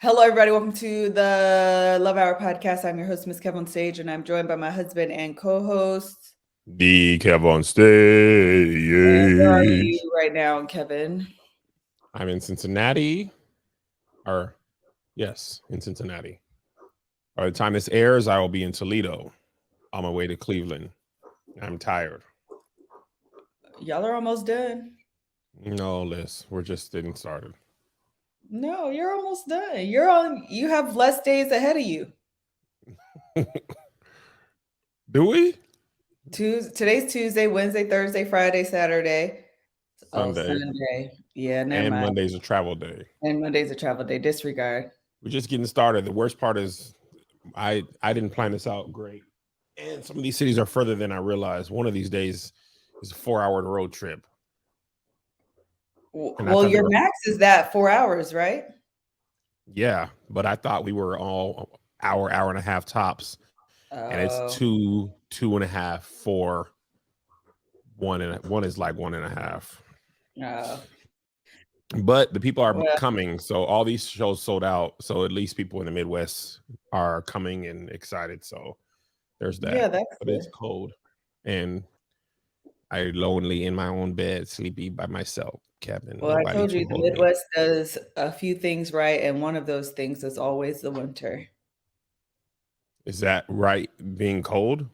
Hello, everybody. Welcome to the Love Hour podcast. I'm your host, MrsKevOnStage, and I'm joined by my husband and co-host. The Kev on Where are stage. you right now, Kevin? I'm in Cincinnati. Or, yes, in Cincinnati. By the time this airs, I will be in Toledo on my way to Cleveland. I'm tired. Y'all are almost done. No, Liz, we're just getting started. No, you're almost done. You have less days ahead of you. Do we? Today's Tuesday, Wednesday, Thursday, Friday, Saturday. Oh, Sunday. Sunday. Yeah, never And mind. Monday's a travel day. And Monday's a travel day. Disregard. We're just getting started. The worst part is I didn't plan this out great. And some of these cities are further than I realized. One of these days is a 4-hour road trip. And I Well, thought they your were max is that 4 hours, right? Yeah, but I thought we were all hour and a half tops, and it's Oh, two and a half, for one is like 1.5. oh. But the people are Well, coming, so all these shows sold out. So at least people in the Midwest are coming and excited. So there's yeah, that. that's But good. it's cold, and I lonely in my own bed, sleepy by myself, Kevin. Well, I Nobody told to you the hold me. Midwest does a few things right, and one of those things is always the winter. Is that right? Being cold?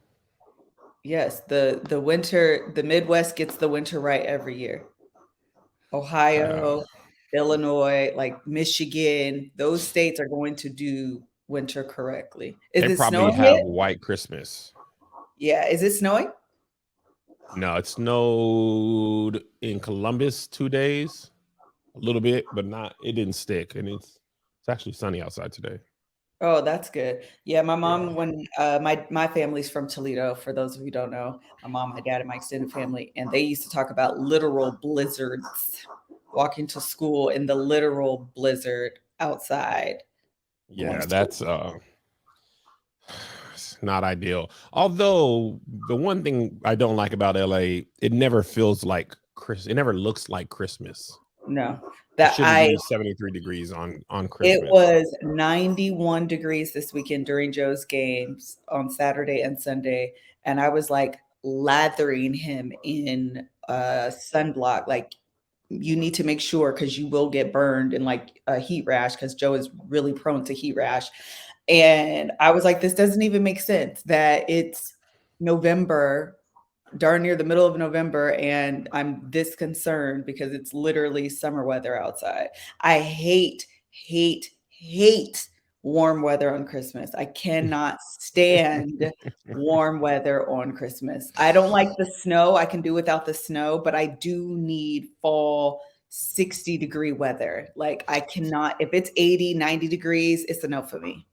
Yes, the winter, the Midwest gets the winter right every year. Uh, Ohio, Illinois, like Michigan, those states are going to do winter correctly. Is they it probably snowing have yet? white Christmas. Yeah, is it snowing? No, it snowed in Columbus 2 days, a little bit, but not. It didn't stick, and it's actually sunny outside today. Oh, that's good. Yeah, my Yeah, mom, when my family's from Toledo, for those of you who don't know, my mom, my dad, and my extended family, and they used to talk about literal blizzards, walking to school in the literal blizzard outside, going to yeah, school. that's it's not ideal. Although the one thing I don't like about LA, it never feels like Chris. It never looks like Christmas. No, It that shouldn't I be 73 degrees on it Christmas. was 91 degrees this weekend during Joe's games on Saturday and Sunday, and I was like lathering him in sunblock, like you need to make sure because you will get burned and like a heat rash because Joe is really prone to heat rash. And I was like, this doesn't even make sense that it's November, darn near the middle of November, and I'm this concerned because it's literally summer weather outside. I hate warm weather on Christmas. I cannot stand warm weather on Christmas. I don't like the snow. I can do without the snow, but I do need fall 60-degree weather. Like I cannot, if it's 80, 90 degrees, it's enough for me.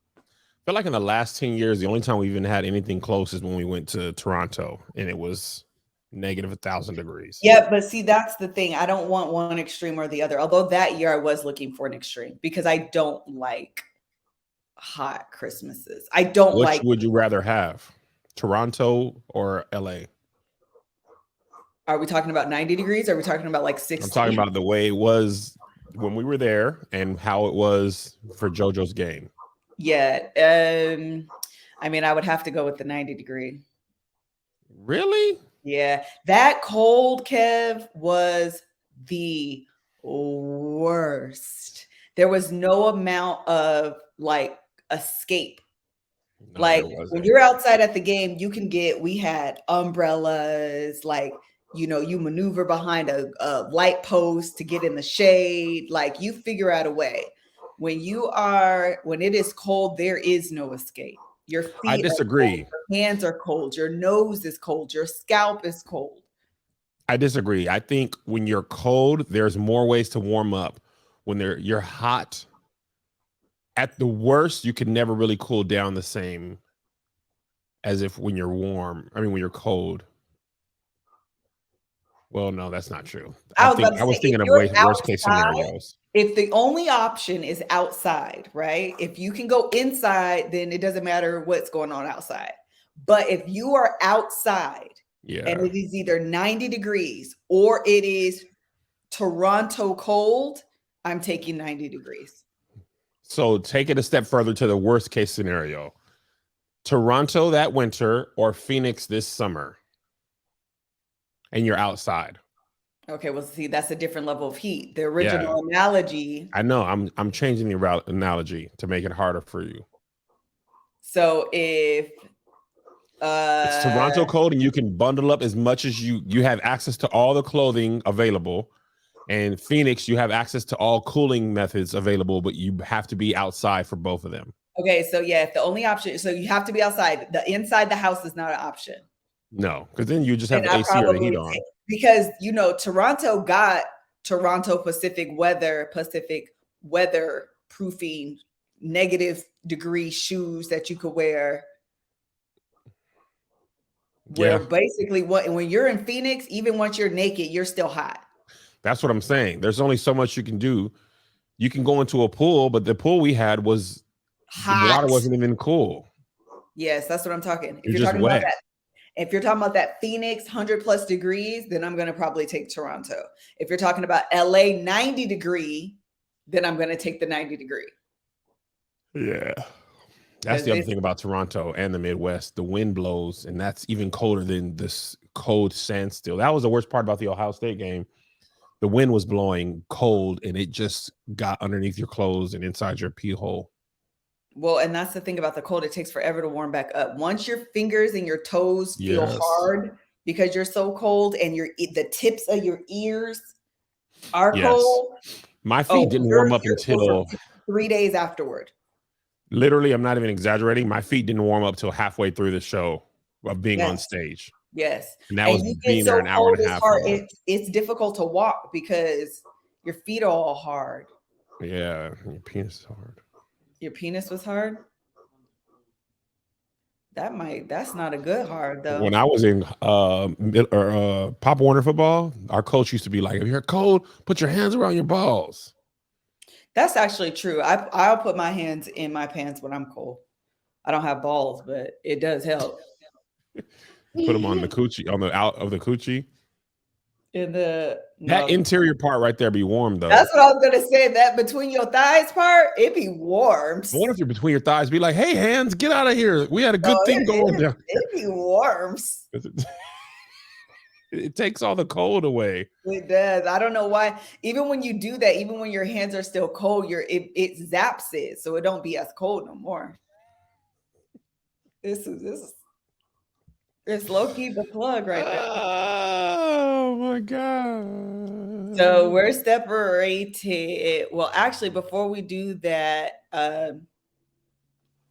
Feel like in the last 10 years, the only time we even had anything close is when we went to Toronto, and it was negative 1,000 degrees. Yeah, but see, that's the thing. I don't want one extreme or the other. Although that year I was looking for an extreme because I don't like hot Christmases. I don't Which like. would you rather have, Toronto or LA? Are we talking about 90 degrees? Are we talking about like I'm talking 60? about the way it was when we were there and how it was for JoJo's game. Yeah. I mean, I would have to go with the 90-degree. Really? Yeah. That cold, Kev, was the worst. There was no amount of like escape. No, Like there when wasn't. you're outside at the game, we had umbrellas, like, you maneuver behind a light post to get in the shade. Like you figure out a way. When it is cold, there is no escape. Your I feet are cold, disagree. your hands are cold, your nose is cold, your scalp is cold. I disagree. I think when you're cold, there's more ways to warm up. When you're hot, at the worst, you can never really cool down the same as if when you're warm. I mean, when you're cold. Well, no, that's not true. I was about to I say, was if thinking of you're worst case outside, scenarios. if the only option is outside, right? If you can go inside, then it doesn't matter what's going on outside. But if you are outside and Yeah. it is either 90 degrees or it is Toronto cold, I'm taking 90 degrees. So take it a step further to the worst case scenario. Toronto that winter or Phoenix this summer. And you're outside. Okay, well, see, that's a different level of heat. The Yeah. original analogy. I know. I'm changing the analogy to make it harder for you. So if It's Toronto cold and you can bundle up as much as you have access to all the clothing available. And Phoenix, you have access to all cooling methods available, but you have to be outside for both of them. okay, so yeah, if the only option, so you have to be outside. The inside the house is not an option. No, because then you just have And the I AC or the heat probably on. because Toronto got Toronto Pacific weather proofing -degree shoes that you could wear. Where basically when you're in Phoenix, even once you're naked, you're still hot. That's what I'm saying. There's only so much you can do. You can go into a pool, but the pool we had was hot. The water wasn't even cool. Yes, that's what I'm talking. You're just wet. If you're talking about that Phoenix 100+ degrees, then I'm going to probably take Toronto. If you're talking about LA 90 degree, then I'm going to take the 90 degree. Yeah. That's the other thing about Toronto and the Midwest. The wind blows, and that's even colder than this cold standstill. That was the worst part about the Ohio State game. The wind was blowing cold, and it just got underneath your clothes and inside your pee hole. Well, and that's the thing about the cold. It takes forever to warm back up. Once your fingers and your toes feel hard because you're so cold and the tips of your ears are cold. My feet didn't warm up until 3 days afterward. Literally, I'm not even exaggerating. My feet didn't warm up till halfway through the show of being on stage. Yes. And that was being there an hour and a half. It's difficult to walk because your feet are all hard. Yeah, your penis is hard. Your penis was hard? That's not a good hard though. When I was in Pop Warner football, our coach used to be like, if you're cold, put your hands around your balls. That's actually true. I'll put my hands in my pants when I'm cold. I don't have balls, but it does help. Put them on the coochie, on the out of the coochie. That interior part right there be warm though. That's what I was gonna say. That between your thighs part, it be warm. I wonder if you're between your thighs, be like, hey, hands, get out of here. We had a good thing going there. It be warm. It takes all the cold away. It does. I don't know why. Even when you do that, even when your hands are still cold, it zaps it, so it don't be as cold no more. This is it's low-key the plug right there. Oh my God. So we're separated. Well, actually, before we do that,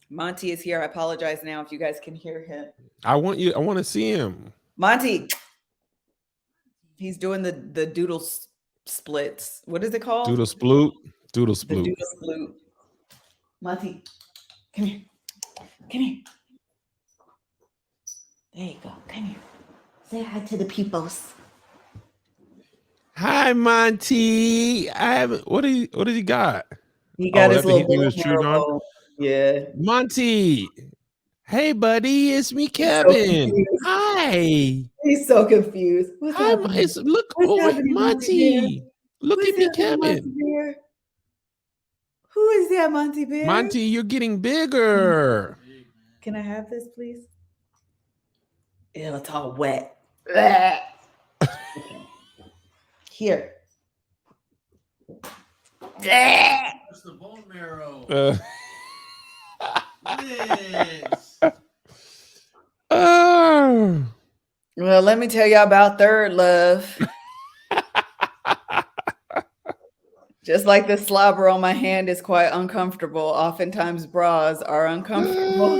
Monty is here. I apologize now if you guys can hear him. I want to see him. Monty. He's doing the doodle splits. What is it called? Doodle sploot. Doodle sploot. Monty, come here. Come here. There you go. Come here. Say hi to the peoples. Hi, Monty. What did he got? He got his little on. Yeah. Monty. Hey, buddy. It's me, Kevin. So hi. He's so confused. Hi, look over Monty. Look at me, Kevin. Who is that, Monty Bear? Monty, you're getting bigger. Can I have this, please? Ew, it's all wet. Here. That's the bone marrow. Yes. Well, let me tell y'all about Third Love. Just like the slobber on my hand is quite uncomfortable. Oftentimes bras are uncomfortable.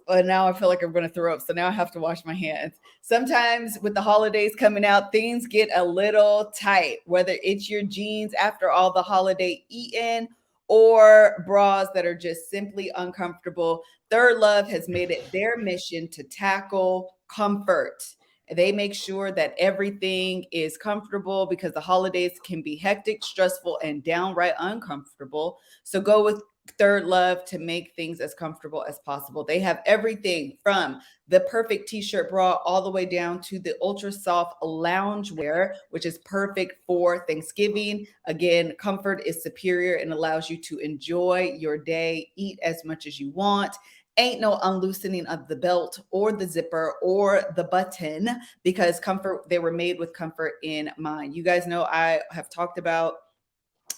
But now I feel like I'm going to throw up. So now I have to wash my hands. Sometimes with the holidays coming out, things get a little tight, whether it's your jeans after all the holiday eating or bras that are just simply uncomfortable. Third Love has made it their mission to tackle comfort. They make sure that everything is comfortable because the holidays can be hectic, stressful, and downright uncomfortable. So go with Third Love to make things as comfortable as possible. They have everything from the perfect t-shirt bra all the way down to the ultra soft loungewear, which is perfect for Thanksgiving. Again, comfort is superior and allows you to enjoy your day, eat as much as you want. Ain't no unloosening of the belt or the zipper or the button, because comfort, they were made with comfort in mind. You guys know I have talked about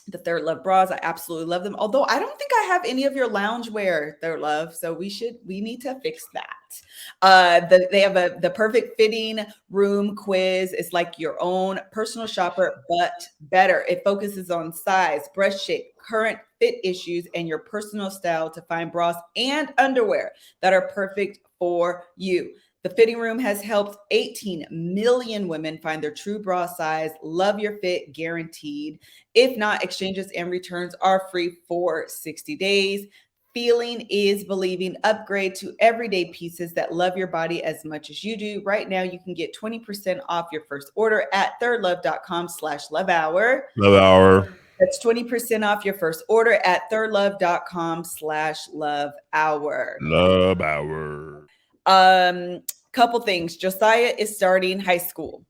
the Third Love bras. I absolutely love them. Although I don't think I have any of your loungewear, Third Love. So we need to fix that. They have the perfect fitting room quiz. It's like your own personal shopper, but better. It focuses on size, breast shape, current fit issues, and your personal style to find bras and underwear that are perfect for you. The fitting room has helped 18 million women find their true bra size. Love your fit, guaranteed. If not, exchanges and returns are free for 60 days. Feeling is believing. Upgrade to everyday pieces that love your body as much as you do. Right now, you can get 20% off your first order at thirdlove.com/lovehour. Love hour. That's 20% off your first order at thirdlove.com/lovehour. Love hour. Couple things. Josiah is starting high school.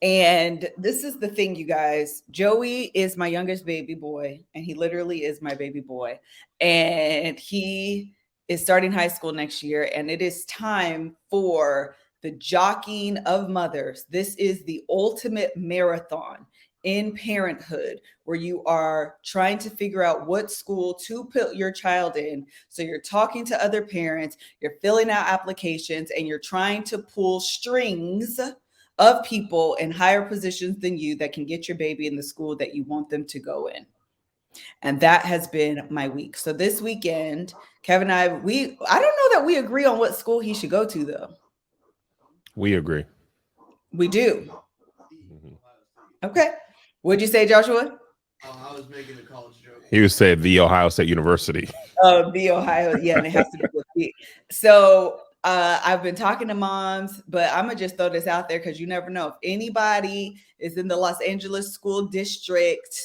And this is the thing, you guys. Joey is my youngest baby boy, and he literally is my baby boy. And he is starting high school next year, and it is time for the jockeying of mothers. This is the ultimate marathon in parenthood, where you are trying to figure out what school to put your child in. So you're talking to other parents, you're filling out applications, and you're trying to pull strings of people in higher positions than you that can get your baby in the school that you want them to go in. And that has been my week. So this weekend, Kevin and I don't know that we agree on what school he should go to, though. We agree. We do. Okay. What'd you say, Joshua? I was making a college joke. He was saying the Ohio State University. Oh, the Ohio. Yeah, and it has to be with me. So I've been talking to moms, but I'm going to just throw this out there because you never know. If anybody is in the Los Angeles school district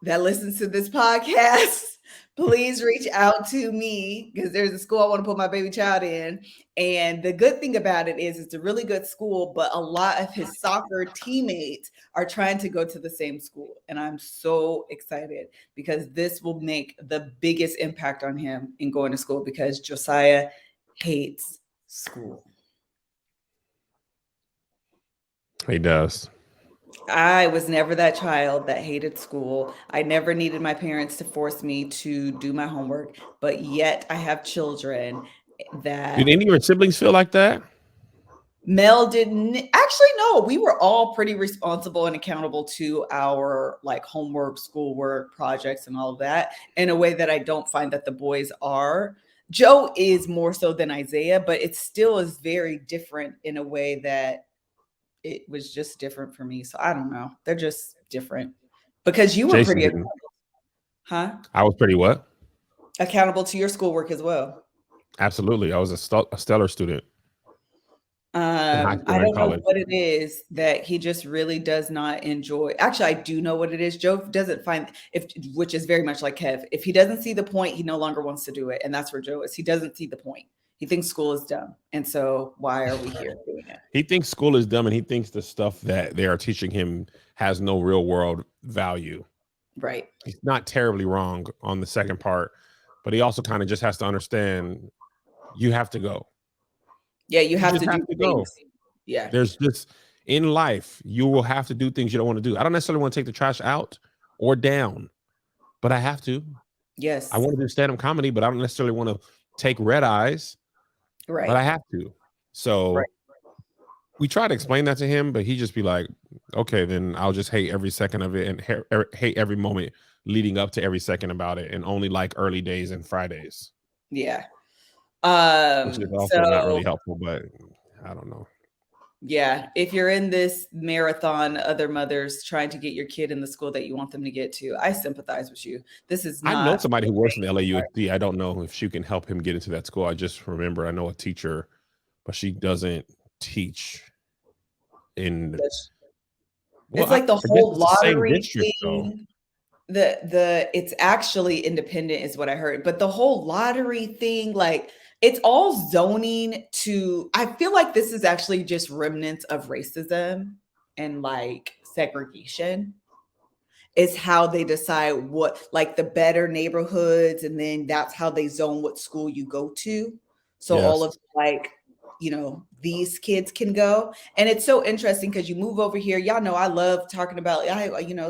that listens to this podcast, please reach out to me, because there's a school I want to put my baby child in. And the good thing about it is it's a really good school, but a lot of his soccer teammates are trying to go to the same school. And I'm so excited because this will make the biggest impact on him in going to school, because Josiah hates school. He does. I was never that child that hated school. I never needed my parents to force me to do my homework, but yet I have children that... Did any of your siblings feel like that? Mel didn't. Actually, no, we were all pretty responsible and accountable to our like homework, schoolwork, projects, and all of that in a way that I don't find that the boys are. Joe is more so than Isaiah, but it still is very different in a way that it was just different for me. So I don't know. They're just different, because you were Jason pretty didn't. Huh? I was pretty what? Accountable to your schoolwork as well. Absolutely. I was a stellar student. I don't know what it is that he just really does not enjoy. Actually, I do know what it is. Joe doesn't find, which is very much like Kev. If he doesn't see the point, he no longer wants to do it. And that's where Joe is. He doesn't see the point. He thinks school is dumb. And so why are we here doing it? He thinks school is dumb, and he thinks the stuff that they are teaching him has no real world value. Right. He's not terribly wrong on the second part, but he also kind of just has to understand you have to go. Yeah, you have to do things. Go. Yeah. There's just, in life, you will have to do things you don't want to do. I don't necessarily want to take the trash out or down, but I have to. Yes. I want to do stand-up comedy, but I don't necessarily want to take red eyes. Right. But I have to. So we try to explain that to him, but he just be like, okay, then I'll just hate every second of it and hate every moment leading up to every second about it, and only like early days and Fridays. Yeah. Which is also not really helpful, but I don't know. Yeah. If you're in this marathon, other mothers trying to get your kid in the school that you want them to get to, I sympathize with you. This is not... I know somebody who works in the LAUSD. I don't know if she can help him get into that school. I just remember I know a teacher, but she doesn't teach in... It's like the whole lottery thing. It's actually independent is what I heard. But the whole lottery thing, like it's all zoning to, I feel like this is actually just remnants of racism and like segregation is how they decide what, like the better neighborhoods, and then that's how they zone what school you go to. So all Yes. of like, these kids can go. And it's so interesting because you move over here. Y'all know I love talking about,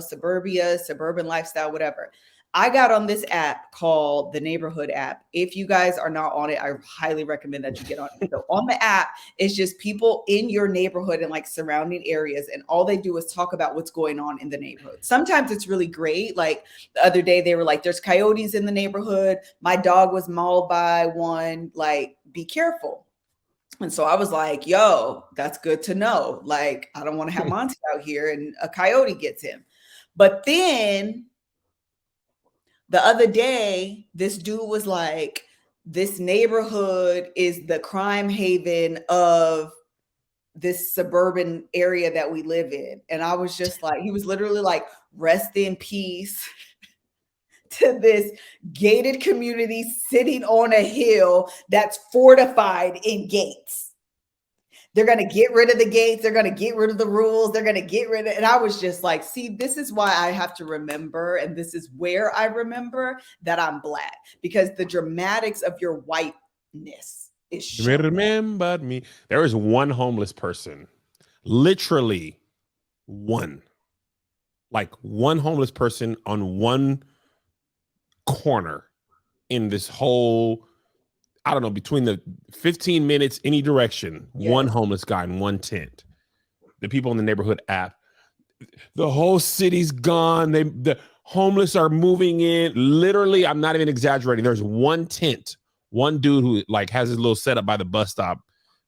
suburbia, suburban lifestyle, whatever. I got on this app called the Neighborhood app. If you guys are not on it, I highly recommend that you get on it. So on the app, it's just people in your neighborhood and like surrounding areas, and all they do is talk about what's going on in the neighborhood. Sometimes it's really great. Like the other day, they were like, "There's coyotes in the neighborhood. My dog was mauled by one. Like, be careful." And so I was like, "Yo, that's good to know. Like, I don't want to have Monty out here and a coyote gets him." But then the other day, this dude was like, this neighborhood is the crime haven of this suburban area that we live in. And I was just like, he was literally like, rest in peace to this gated community sitting on a hill that's fortified in gates. They're going to get rid of the gates. They're going to get rid of the rules. They're going to get rid of, and I was just like, see, this is why I have to remember. And this is where I remember that I'm Black, because the dramatics of your whiteness is shown. Remember me. There is one homeless person, literally one, like one homeless person on one corner in this whole, I don't know, between the 15 minutes, any direction, one homeless guy in one tent. The people in the neighborhood app, the whole city's gone. The homeless are moving in. Literally, I'm not even exaggerating. There's one tent, one dude who like has his little setup by the bus stop.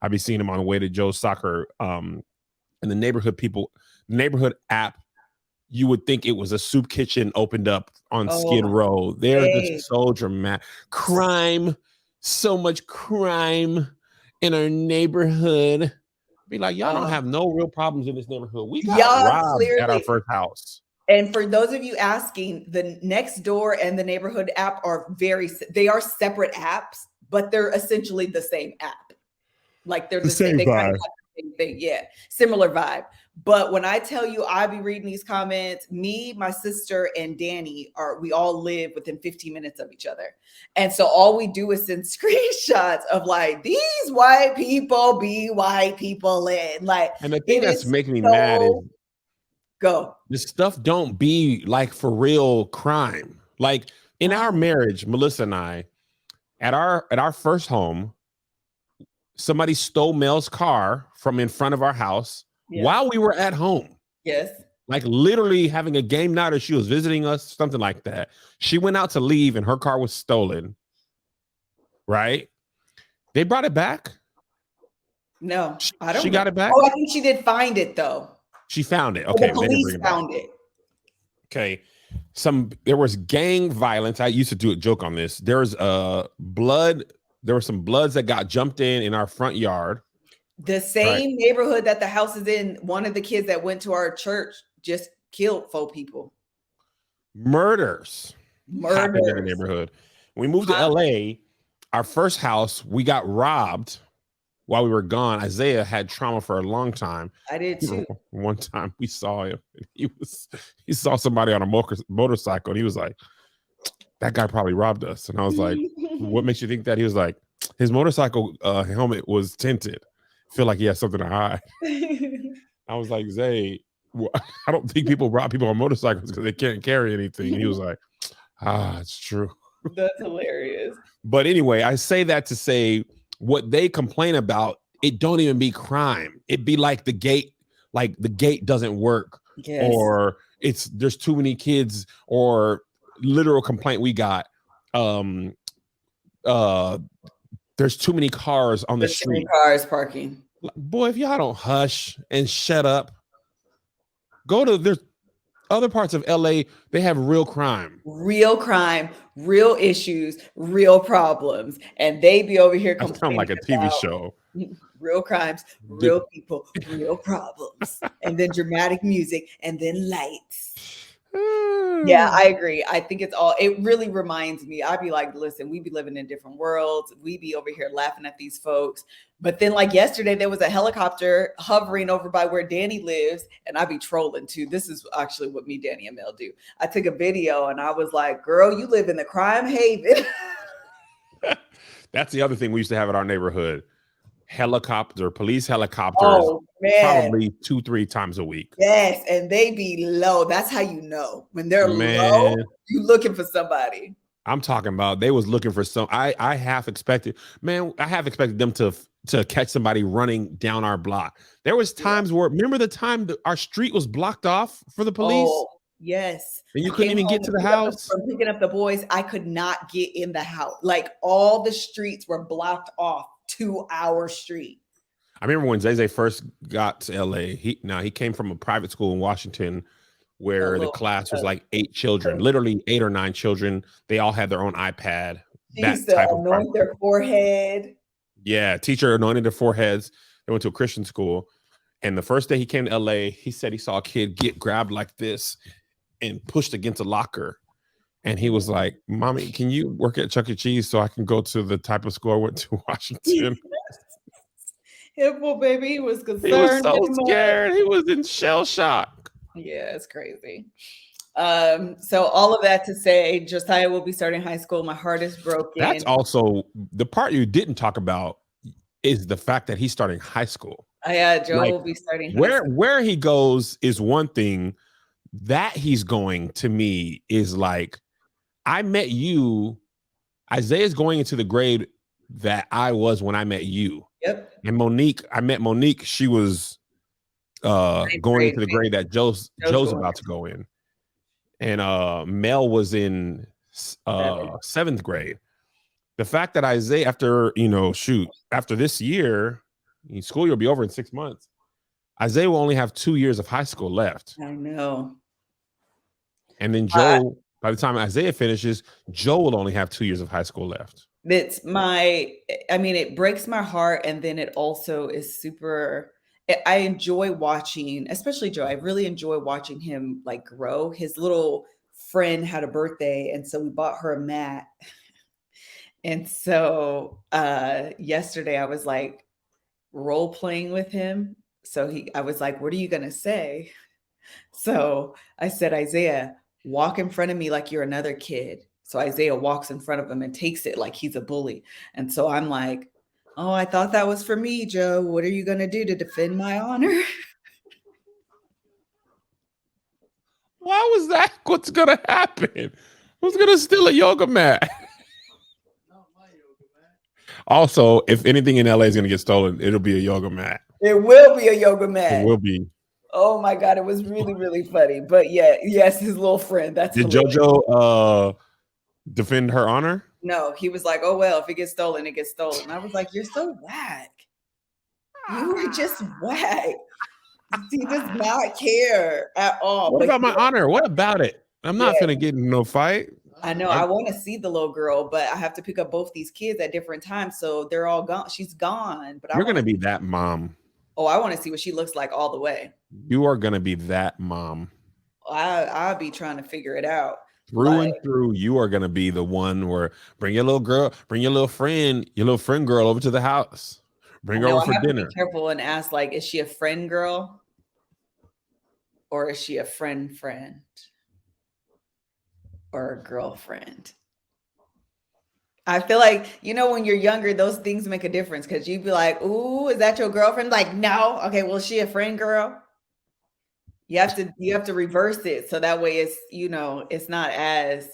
I've been seeing him on the way to Joe's soccer. And the neighborhood app, you would think it was a soup kitchen opened up on Skid Row. They're just so dramatic. Crime. So much crime in our neighborhood. Be like, y'all don't have no real problems in this neighborhood. We got robbed at our first house. And for those of you asking, the Next Door and the Neighborhood app are they are separate apps, but they're essentially the same app. Like they're the same. They kind of have the same thing. Yeah, similar vibe. But when I tell you, I be reading these comments, me, my sister, and Dani we all live within 15 minutes of each other. And so all we do is send screenshots of like, these white people be white people in. Like, and the thing that's making me mad is this stuff don't be like for real crime. Like in our marriage, Melissa and I, at our first home, somebody stole Mel's car from in front of our house. While we were at home. Yes. Like literally having a game night, or she was visiting us, something like that. She went out to leave and her car was stolen. Right? They brought it back? No, I don't She know. got it back? Oh, I think she did find it though. She found it. Okay. The police found it. Okay. There was gang violence. I used to do a joke on this. There was blood. There were some bloods that got jumped in our front yard. The same neighborhood that the house is in, one of the kids that went to our church just killed 4 people. Murders happened in the neighborhood. When we moved to LA, our first house, we got robbed while we were gone. Isaiah had trauma for a long time. I did too. One time we saw him. He saw somebody on a motorcycle, and he was like, "That guy probably robbed us." And I was like, "What makes you think that?" He was like, "His motorcycle helmet was tinted. Feel like he has something to hide." I was like, "Zay, I don't think people rob people on motorcycles because they can't carry anything." And he was like, "It's true." That's hilarious. But anyway, I say that to say what they complain about, it don't even be crime. It be like the gate doesn't work, or there's too many kids, or literal complaint we got. There's too many cars on the street. Cars parking. Boy, if y'all don't hush and shut up, there's other parts of LA, they have real crime, real issues, real problems. And they be over here complaining like a TV show. Real crimes, real people, real problems. And then dramatic music, and then lights. Yeah, I agree. I think it really reminds me. I'd be like, listen, we be living in different worlds. We be over here laughing at these folks. But then, like yesterday, there was a helicopter hovering over by where Dani lives, and I'd be trolling too. This is actually what me, Dani, and Mel do. I took a video and I was like, girl, you live in the crime haven. That's the other thing we used to have in our neighborhood. Police helicopters, Oh, man. probably 2-3 times a week. Yes, and they be low. That's how you know. When they're low, Man, you looking for somebody. I'm talking about they was looking for some. I half expected them to catch somebody running down our block. There was times where, remember the time that our street was blocked off for the police? Oh, yes. And you I couldn't came even home get to to the pick up house. from picking up the boys. I could not get in the house. Like all the streets were blocked off to our street. I remember when Zay first got to LA, he came from a private school in Washington where the class was like 8 children, literally 8 or 9 children. They all had their own iPad. They used to anoint their forehead. Yeah, teacher anointed their foreheads. They went to a Christian school. And the first day he came to LA, he said he saw a kid get grabbed like this and pushed against a locker. And he was like, Mommy, can you work at Chuck E. Cheese so I can go to the type of school I went to Washington? Hippo baby, he was concerned. He was so scared. He was in shell shock. Yeah, it's crazy. So all of that to say, Josiah will be starting high school. My heart is broken. That's also the part you didn't talk about is the fact that he's starting high school. Yeah, Joe will be starting high school. Where he goes is one thing. That he's going, to me, is like, I met you. Isaiah's going into the grade that I was when I met you. Yep. And I met Monique. She was going into the grade that Joe's about to go in. And Mel was in 7th grade. The fact that Isaiah, after this year, school year will be over in 6 months. Isaiah will only have 2 years of high school left. I know. And then Joe, by the time Isaiah finishes, Joe will only have 2 years of high school left. It breaks my heart. And then it also is I enjoy watching, especially Joe. I really enjoy watching him like grow. His little friend had a birthday. And so we bought her a mat. And so yesterday I was like role playing with him. So I was like, what are you going to say? So I said, Isaiah, walk in front of me like you're another kid. So Isaiah walks in front of him and takes it like he's a bully. And so I'm like, oh, I thought that was for me, Joe. What are you going to do to defend my honor? Why was that? What's going to happen? Who's going to steal a yoga mat? Also, if anything in LA is going to get stolen, it'll be a yoga mat. It will be a yoga mat. It will be. Oh my God, it was really, really funny. But yes, his little friend. Did JoJo defend her honor? No, he was like, oh, well, if it gets stolen, it gets stolen. And I was like, you're so whack. You were just whack. He does not care at all. What about my honor? What about it? I'm not going to get in no fight. I know. I want to see the little girl, but I have to pick up both these kids at different times. So they're all gone. She's gone. But you're going to be that mom. Oh, I want to see what she looks like all the way. You are going to be that mom. I'll be trying to figure it out. Through and through, you are going to be the one where bring your little friend girl over to the house. Bring her over for dinner. To be careful and ask, like, is she a friend girl? Or is she a friend? Or a girlfriend? I feel like, when you're younger, those things make a difference because you'd be like, ooh, is that your girlfriend? Like, no. Okay, well, is she a friend girl? You have to reverse it. So that way it's not as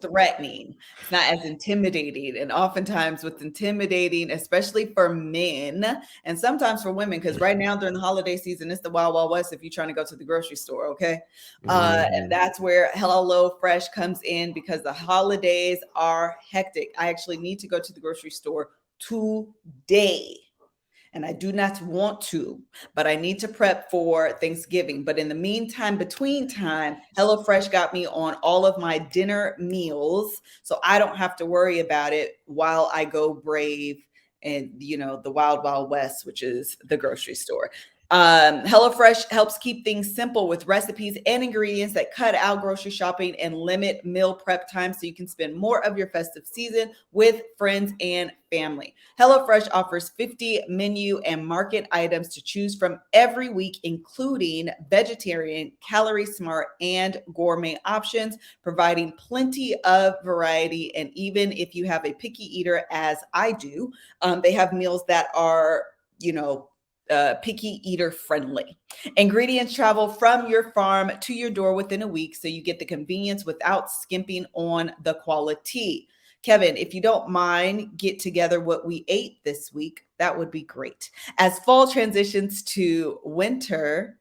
threatening. It's not as intimidating. And oftentimes what's intimidating, especially for men and sometimes for women, because right now during the holiday season, it's the wild, wild west if you're trying to go to the grocery store. Okay. And that's where HelloFresh comes in because the holidays are hectic. I actually need to go to the grocery store today. And I do not want to, but I need to prep for Thanksgiving. But in the meantime, between time, HelloFresh got me on all of my dinner meals. So I don't have to worry about it while I go brave and, the wild, wild west, which is the grocery store. HelloFresh helps keep things simple with recipes and ingredients that cut out grocery shopping and limit meal prep time so you can spend more of your festive season with friends and family. HelloFresh offers 50 menu and market items to choose from every week, including vegetarian, calorie smart, and gourmet options, providing plenty of variety. And even if you have a picky eater, as I do, they have meals that are, picky eater friendly. Ingredients travel from your farm to your door within a week, so you get the convenience without skimping on the quality. Kevin, if you don't mind, get together what we ate this week. That would be great. As fall transitions to winter,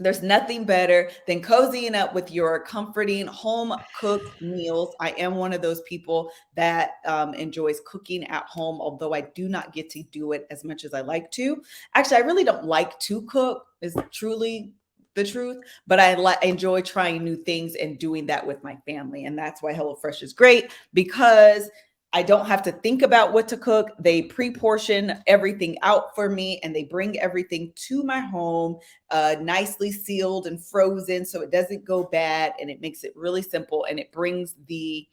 there's nothing better than cozying up with your comforting home cooked meals. I am one of those people that enjoys cooking at home, although I do not get to do it as much as I like to. Actually, I really don't like to cook, is truly the truth, but I enjoy trying new things and doing that with my family. And that's why HelloFresh is great, because I don't have to think about what to cook. They pre-portion everything out for me, and they bring everything to my home, nicely sealed and frozen, so it doesn't go bad, and it makes it really simple, and it brings the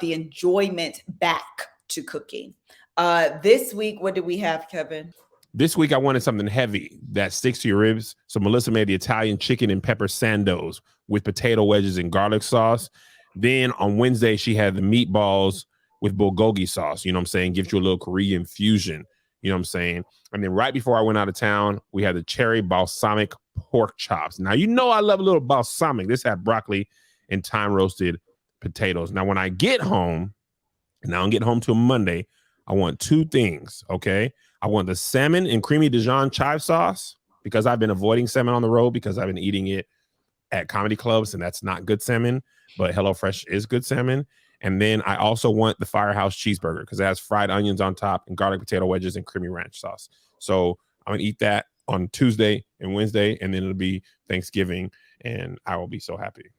enjoyment back to cooking. This week, what do we have, Kevin? This week, I wanted something heavy that sticks to your ribs. So Melissa made the Italian chicken and pepper sandos with potato wedges and garlic sauce. Then on Wednesday, she had the meatballs with bulgogi sauce, you know what I'm saying? Gives you a little Korean fusion, you know what I'm saying? And then right before I went out of town, we had the cherry balsamic pork chops. Now, you know I love a little balsamic. This had broccoli and thyme roasted potatoes. Now, when I get home, and I don't get home till Monday, I want two things, okay? I want the salmon and creamy Dijon chive sauce, because I've been avoiding salmon on the road because I've been eating it at comedy clubs, and that's not good salmon, but HelloFresh is good salmon. And then I also want the Firehouse cheeseburger, because it has fried onions on top and garlic potato wedges and creamy ranch sauce. So I'm going to eat that on Tuesday and Wednesday, and then it'll be Thanksgiving, and I will be so happy.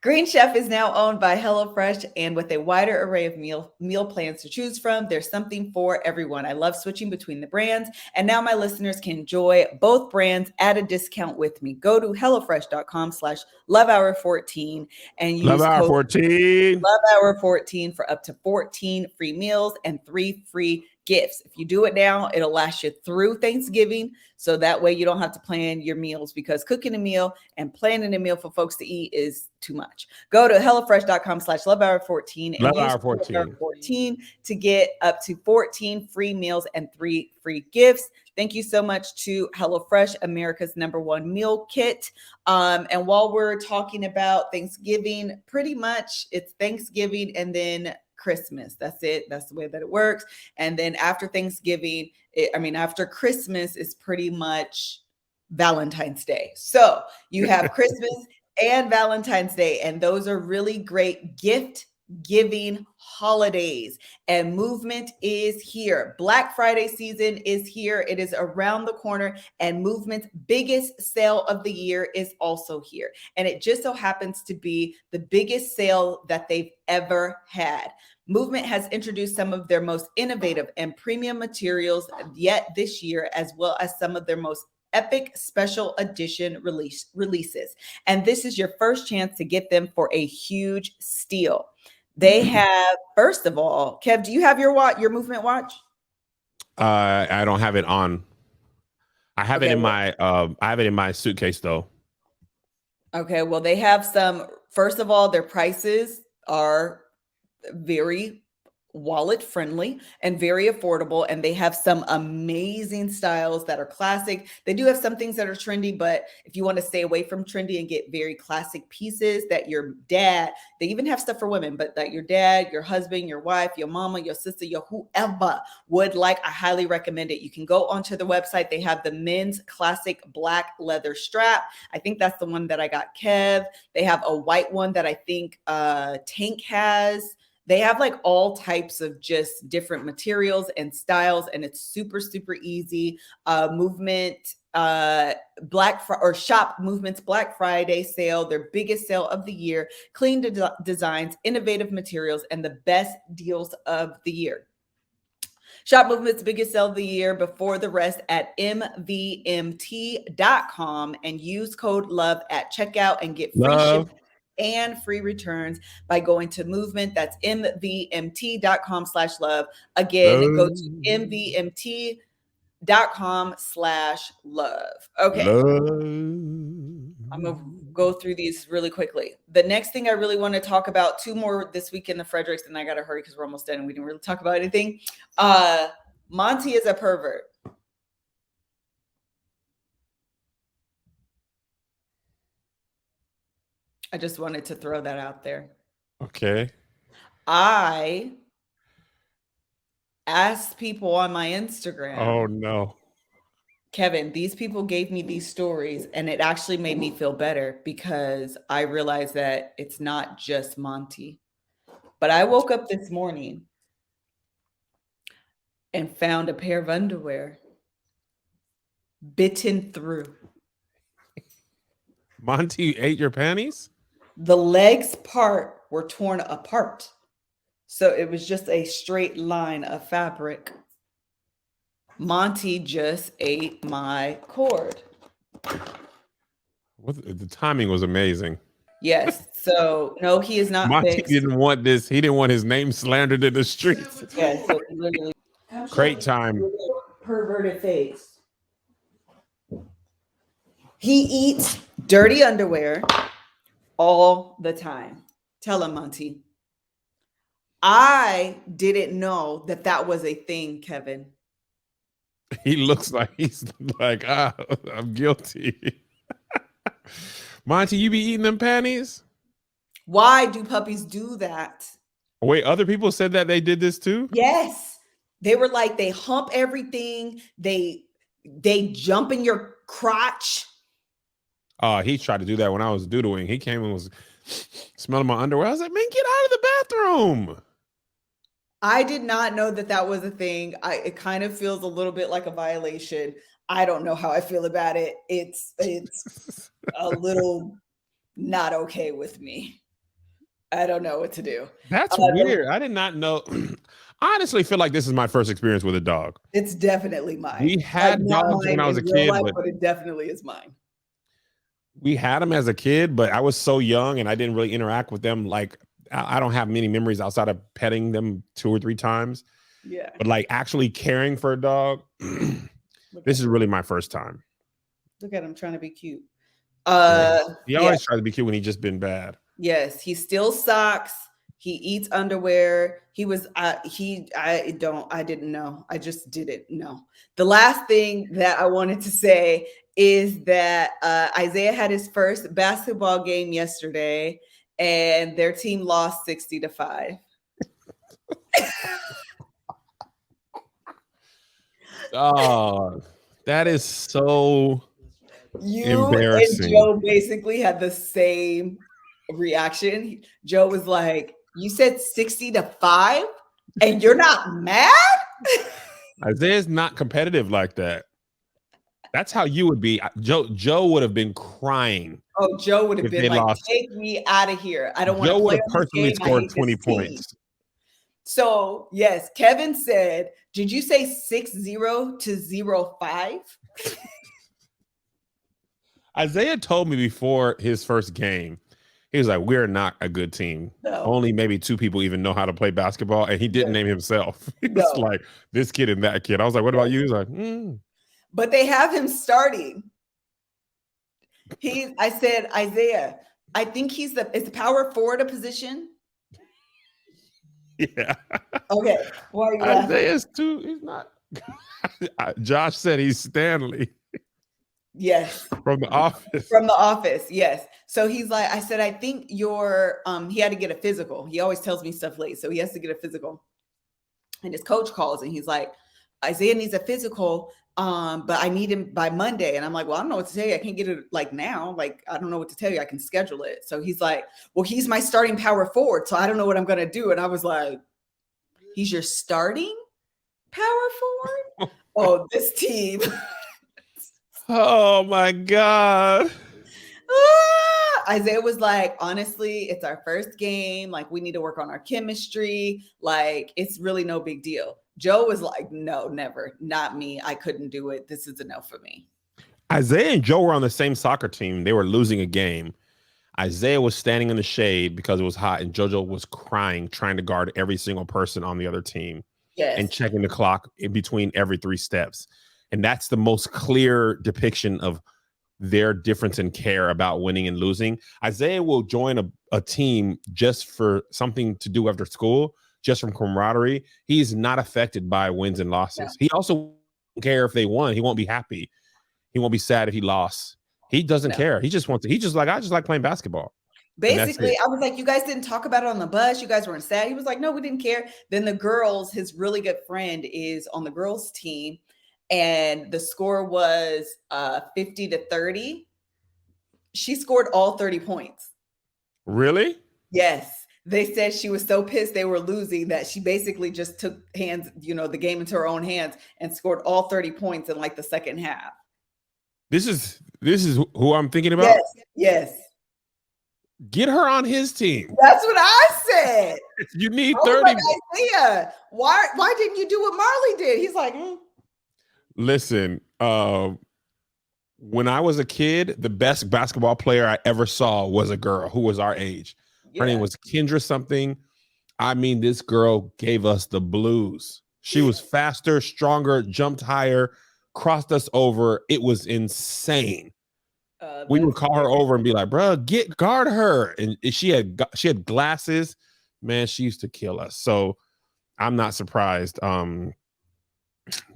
Green Chef is now owned by HelloFresh, and with a wider array of meal plans to choose from, there's something for everyone. I love switching between the brands, and now my listeners can enjoy both brands at a discount with me. Go to HelloFresh.com/LoveHour14 and use Love Hour code 14. LoveHour14 for up to 14 free meals and 3 free gifts. If you do it now, it'll last you through Thanksgiving. So that way you don't have to plan your meals, because cooking a meal and planning a meal for folks to eat is too much. Go to HelloFresh.com/LoveHour14 and use LoveHour14 to get up to 14 free meals and 3 free gifts. Thank you so much to HelloFresh, America's #1 meal kit. And while we're talking about Thanksgiving, pretty much it's Thanksgiving and then Christmas. That's it. That's the way that it works. And then after Thanksgiving, after Christmas is pretty much Valentine's Day. So you have Christmas and Valentine's Day, and those are really great gift giving holidays. And movement is here. Black Friday season is here. It is around the corner, and Movement's biggest sale of the year is also here. And it just so happens to be the biggest sale that they've ever had. Movement has introduced some of their most innovative and premium materials yet this year, as well as some of their most epic special edition releases. And this is your first chance to get them for a huge steal. They have, first of all, Kev, do you have your Movement watch? I don't have it on. I have it in my suitcase though. Okay, well, they have some. First of all, their prices are very wallet friendly and very affordable, and they have some amazing styles that are classic. They do have some things that are trendy, but if you want to stay away from trendy and get very classic pieces that your dad, they even have stuff for women, but that your dad, your husband, your wife, your mama, your sister, your whoever would like, I highly recommend it. You can go onto the website. They have the men's classic black leather strap. I think that's the one that I got Kev. They have a white one that I think Tank has. They have like all types of just different materials and styles, and it's super, super easy. Movement shop Movement's Black Friday sale, their biggest sale of the year, clean designs, innovative materials, and the best deals of the year. Shop Movement's biggest sale of the year before the rest at mvmt.com and use code LOVE at checkout and get free Love. shipping and free returns by going to Movement. That's mvmt.com/love. Again, go to mvmt.com/love. Okay. Love. I'm going to go through these really quickly. The next thing I really want to talk about, 2 more this week in the Fredericks, and I got to hurry because we're almost done and we didn't really talk about anything. Monty is a pervert. I just wanted to throw that out there. Okay. I asked people on my Instagram. Oh, no. Kevin, these people gave me these stories and it actually made me feel better because I realized that it's not just Monty. But I woke up this morning and found a pair of underwear bitten through. Monty ate your panties? The legs part were torn apart. So it was just a straight line of fabric. Monty just ate my cord. The timing was amazing. Yes. So no, he is not Monty fixed. didn't want this. He didn't want his name slandered in the streets. Yeah, so he literally Great time. perverted face. He eats dirty underwear all the time. Tell him, Monty. I didn't know that that was a thing, Kevin. He looks like he's like, I'm guilty. Monty, you be eating them panties? Why do puppies do that? Wait, other people said that they did this too? Yes. They were like, they hump everything. They jump in your crotch. He tried to do that when I was doodling. He came and was smelling my underwear. I was like, man, get out of the bathroom. I did not know that that was a thing. It kind of feels a little bit like a violation. I don't know how I feel about it. It's a little not okay with me. I don't know what to do. That's weird. I did not know. I honestly feel like this is my first experience with a dog. It's definitely mine. We had dogs when I was a kid, but it definitely is mine. We had them as a kid, but I was so young and I didn't really interact with them. Like, I don't have many memories outside of petting them 2 or 3 times. Yeah. But like actually caring for a dog, this is really my first time. Look at him trying to be cute. He always tries to be cute when he's just been bad. Yes, he steals socks. He eats underwear. He was I didn't know. I just didn't know. The last thing that I wanted to say is that Isaiah had his first basketball game yesterday and their team lost 60-5. Oh, that is so You embarrassing. and Joe basically had the same reaction. Joe was like, you said 60-5 and you're not mad? Isaiah's not competitive like that. That's how you would be. Joe would have been crying. Oh, Joe would have been like, lost. take me out of here. I don't want to Joe would play have on this personally game. scored 20 points. So, yes, Kevin said, did you say 6-0 to 0-5? Isaiah told me before his first game, he was like, we're not a good team. No. Only maybe 2 people even know how to play basketball. And he didn't name himself. He was like, this kid and that kid. I was like, what about you? He's like, But they have him starting. I said, Isaiah, I think is the power forward a position? Yeah. Okay. Why are you laughing? Isaiah's too. He's not. Josh said he's Stanley. Yes. From The Office. From The Office, yes. So he's like, I said, I think he had to get a physical. He always tells me stuff late. So he has to get a physical. And his coach calls and he's like, Isaiah needs a physical, but I need him by Monday. And I'm like, well, I don't know what to tell you. I can't get it like now. Like, I don't know what to tell you. I can schedule it. So he's like, well, he's my starting power forward. So I don't know what I'm going to do. And I was like, he's your starting power forward? Oh, this team. Oh my God. Isaiah was like, honestly, it's our first game. Like, we need to work on our chemistry. Like, it's really no big deal. Joe was like, no, never, not me. I couldn't do it. This is a no for me. Isaiah and Joe were on the same soccer team. They were losing a game. Isaiah was standing in the shade because it was hot, and JoJo was crying, trying to guard every single person on the other team and checking the clock in between every 3 steps. And that's the most clear depiction of their difference in care about winning and losing. Isaiah will join a team just for something to do after school, just from camaraderie. He's not affected by wins and losses. No. He also won't care if they won. He won't be happy. He won't be sad if he lost. He doesn't care. He just wants to. I just like playing basketball. Basically, I was like, you guys didn't talk about it on the bus. You guys weren't sad. He was like, no, we didn't care. Then the girls, his really good friend is on the girls team. And the score was 50-30. She scored all 30 points. Really? Yes. They said she was so pissed they were losing that she basically just took the game into her own hands and scored all 30 points in like the second half. This is who I'm thinking about? Yes. Get her on his team. That's what I said. You need 30. Like, Isaiah, why didn't you do what Marley did? He's like, Listen, when I was a kid, the best basketball player I ever saw was a girl who was our age. Her name was Kendra something. I mean, this girl gave us the blues. She was faster, stronger, jumped higher, crossed us over. It was insane. We would call her over and be like, bro, guard her. And she had glasses. Man, she used to kill us. So I'm not surprised.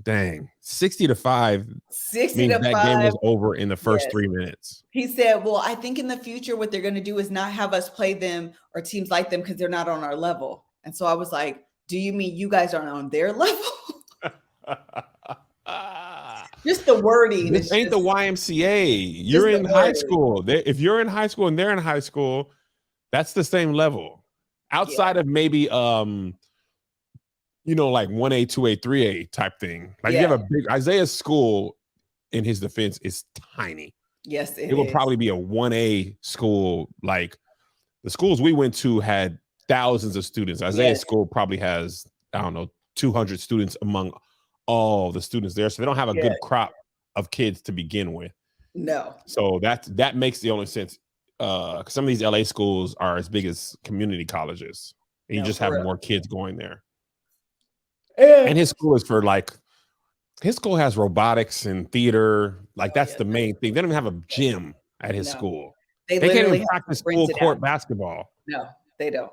Dang, 60-5. 60-5. That game was over in the first 3 minutes. He said, well, I think in the future, what they're going to do is not have us play them or teams like them because they're not on our level. And so I was like, do you mean you guys aren't on their level? Just the wording. This ain't the YMCA. You're in high school. If you're in high school and they're in high school, that's the same level. Outside of maybe like 1A, 2A, 3A type thing. Like you have a big Isaiah's school, in his defense, is tiny. Yes, it will probably be a 1A school. Like the schools we went to had thousands of students. Isaiah's school probably has, 200 students among all the students there. So they don't have a good crop of kids to begin with. No. So that makes the only sense. Because some of these LA schools are as big as community colleges. And you just have more kids going there. And his school is his school has robotics and theater. Like that's the main thing. They don't even have a gym at his school. They can't even practice full court basketball. No, they don't.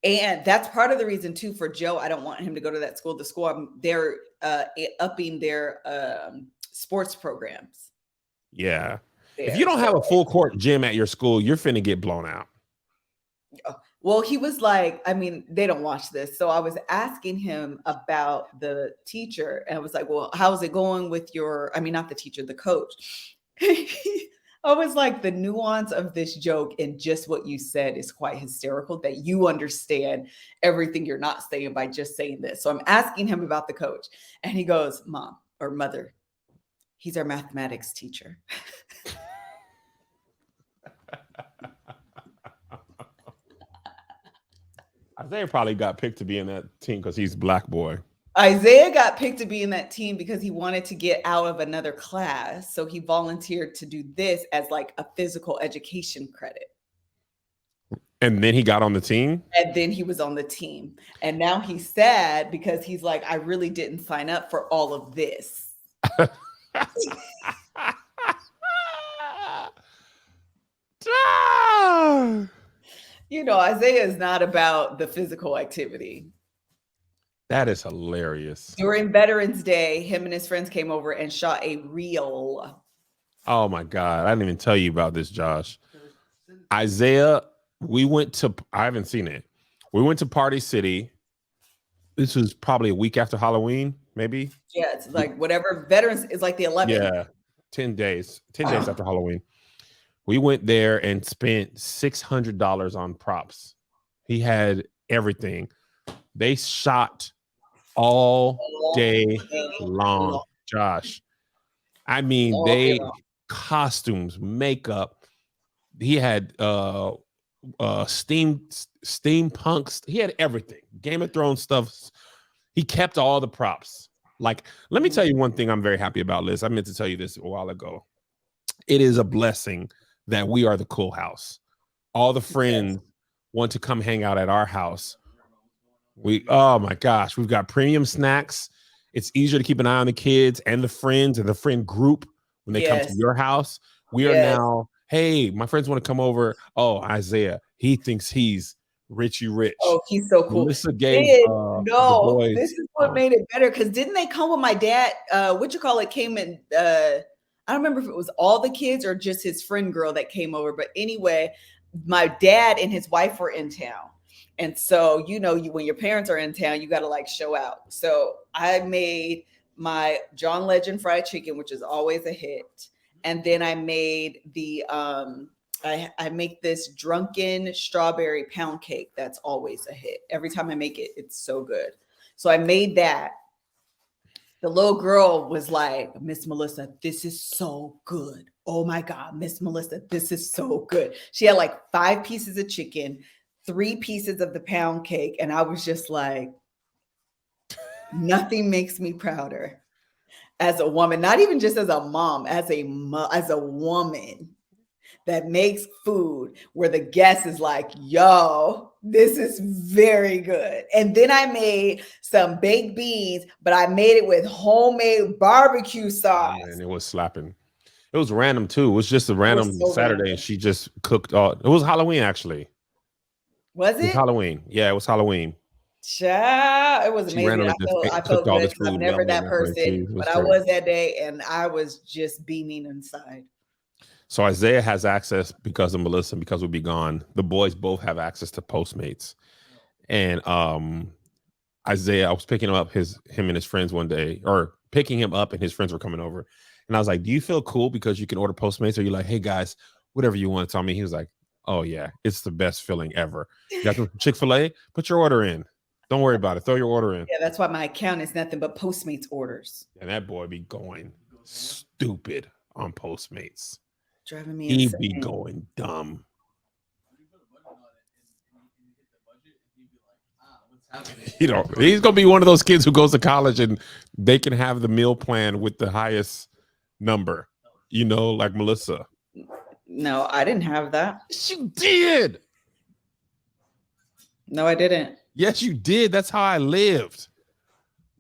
And that's part of the reason too for Joe. I don't want him to go to that school. The school, they're upping their sports programs. Yeah. If you don't have a full court gym at your school, you're finna get blown out. Well, he was like, they don't watch this. So I was asking him about the teacher and I was like, well, how's it going with not the teacher, the coach. I was like, the nuance of this joke and just what you said is quite hysterical, that you understand everything you're not saying by just saying this. So I'm asking him about the coach and he goes, Mom or Mother, he's our mathematics teacher. Isaiah probably got picked to be in that team because he's black boy. Isaiah got picked to be in that team because he wanted to get out of another class. So he volunteered to do this as like a physical education credit. And then he got on the team? And then he was on the team. And now he's sad because he's like, I really didn't sign up for all of this. Isaiah is not about the physical activity. That is hilarious. During Veterans Day, him and his friends came over and shot a reel. Oh my God. I didn't even tell you about this, Josh. Isaiah, I haven't seen it. We went to Party City. This was probably a week after Halloween, maybe. Yeah, it's like whatever Veterans is like the 11th. Yeah, 10 days. 10 days after Halloween. We went there and spent $600 on props. He had everything. They shot all day long, Josh. Costumes, makeup. He had steampunks. He had everything. Game of Thrones stuff. He kept all the props. Like, let me tell you one thing I'm very happy about, Liz. I meant to tell you this a while ago. It is a blessing that we are the cool house. All the friends want to come hang out at our house. Oh my gosh, we've got premium snacks. It's easier to keep an eye on the kids and the friends and the friend group when they come to your house. We are now, hey, my friends want to come over. Oh, Isaiah, he thinks he's Richie Rich. Oh, he's so cool. Melissa gave no, the boys. This is what made it better, because didn't they come with my dad? Came in. I don't remember if it was all the kids or just his friend girl that came over. But anyway, my dad and his wife were in town. And so, when your parents are in town, you got to like show out. So I made my John Legend fried chicken, which is always a hit. And then I made the, I make this drunken strawberry pound cake. That's always a hit. Every time I make it, it's so good. So I made that. The little girl was like, Miss Melissa, this is so good. Oh my God, Miss Melissa, this is so good. She had like 5 pieces of chicken, 3 pieces of the pound cake. And I was just like, nothing makes me prouder as a woman, not even just as a mom, as a woman that makes food where the guest is like, yo, this is very good. And then I made some baked beans, but I made it with homemade barbecue sauce. And it was slapping. It was random too. It was just a random Saturday, random. And she just cooked all. It was Halloween, actually. Was it? It was Halloween. Yeah, it was Halloween. Child, it was amazing. I felt good. I'm never that person, but I was that day, and I was just beaming inside. So Isaiah has access because of Melissa, because we'll be gone. The boys both have access to Postmates. And Isaiah, I was picking him and his friends one day, or picking him up and his friends were coming over. And I was like, do you feel cool because you can order Postmates? Or you're like, hey guys, whatever you want to tell me. He was like, oh yeah, it's the best feeling ever. You got some Chick-fil-A? Put your order in. Don't worry about it. Throw your order in. Yeah, that's why my account is nothing but Postmates orders. And that boy be going stupid on Postmates. Driving me He'd insane. be going dumb. He's gonna be one of those kids who goes to college and they can have the meal plan with the highest number, like Melissa. No, I didn't have that. You did. No, I didn't. Yes, you did. That's how I lived.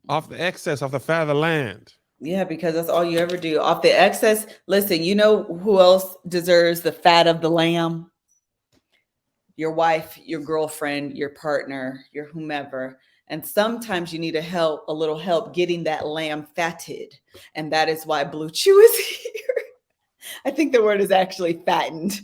Off the excess, off the fat of the land. Yeah, because that's all you ever do. Off the excess. Listen, you know who else deserves the fat of the lamb? Your wife, your girlfriend, your partner, your whomever. And sometimes you need a little help getting that lamb fatted. And that is why BlueChew is here. I think the word is actually fattened.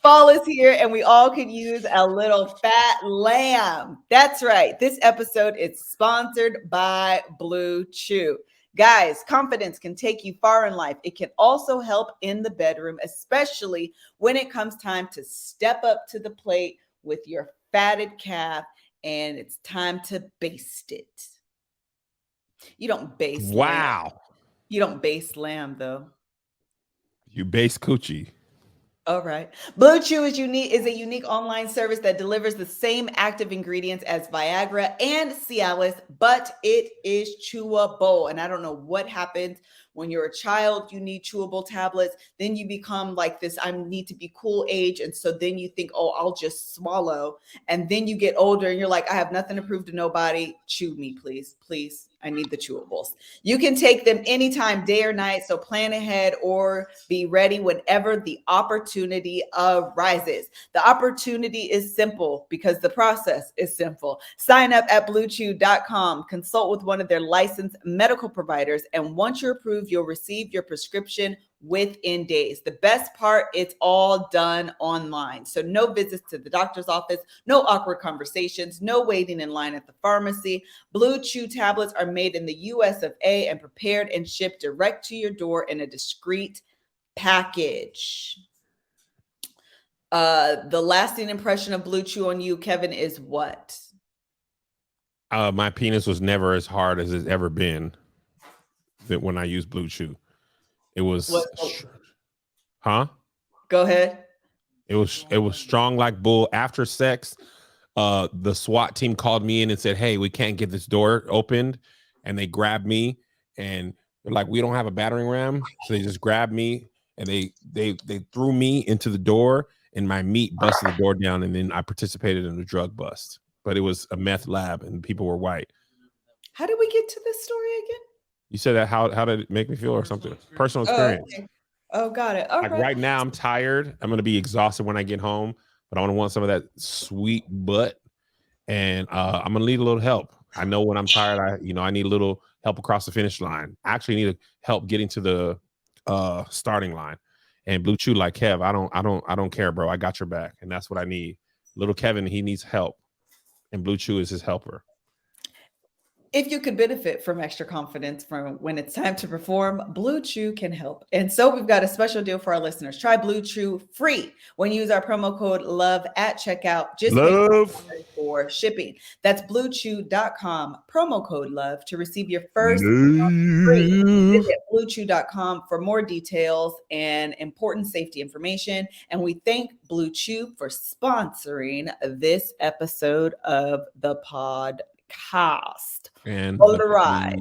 Fall is here, and we all could use a little fat lamb. That's right. This episode is sponsored by BlueChew. Guys, confidence can take you far in life. It can also help in the bedroom, especially when it comes time to step up to the plate with your fatted calf, and it's time to baste it. You don't baste lamb. You don't baste lamb, though. You baste coochie. All right. BlueChew is a unique online service that delivers the same active ingredients as Viagra and Cialis, but it is chewable. And I don't know what happens when you're a child, you need chewable tablets. Then you become like this, I need to be cool age. And so then you think, oh, I'll just swallow. And then you get older and you're like, I have nothing to prove to nobody. Chew me, please. Please. I need the chewables. You can take them anytime, day or night. So plan ahead or be ready whenever the opportunity arises. The opportunity is simple because the process is simple. Sign up at BlueChew.com, consult with one of their licensed medical providers, and once you're approved, you'll receive your prescription within days. The best part, it's all done online. So no visits to the doctor's office, no awkward conversations, no waiting in line at the pharmacy. BlueChew tablets are made in the US of A and prepared and shipped direct to your door in a discreet package. The lasting impression of BlueChew on you, Kevin, is what? My penis was never as hard as it's ever been when I used BlueChew. It was, Go ahead. It was strong like bull. After sex, The SWAT team called me in and said, "Hey, we can't get this door opened," and they grabbed me and they're like, "We don't have a battering ram," so they just grabbed me and they threw me into the door, and my meat busted the door down, and then I participated in a drug bust. But it was a meth lab, and people were white. How did we get to this story again? You said that how did it make me feel or something? Personal experience. Okay. Oh, got it. All like right. right now, I'm tired. I'm gonna be exhausted when I get home, but I want some of that sweet butt, and I'm gonna need a little help. I know when I'm tired, I need a little help across the finish line. I actually need help getting to the starting line. And BlueChew, like Kev, I don't care, bro. I got your back, and that's what I need. Little Kevin, he needs help, and BlueChew is his helper. If you could benefit from extra confidence from when it's time to perform, BlueChew can help. And so we've got a special deal for our listeners. Try BlueChew free when you use our promo code LOVE at checkout. Just pay for shipping. That's BlueChew.com, promo code LOVE to receive your first free. Visit BlueChew.com for more details and important safety information. And we thank BlueChew for sponsoring this episode of the podcast. And the ride.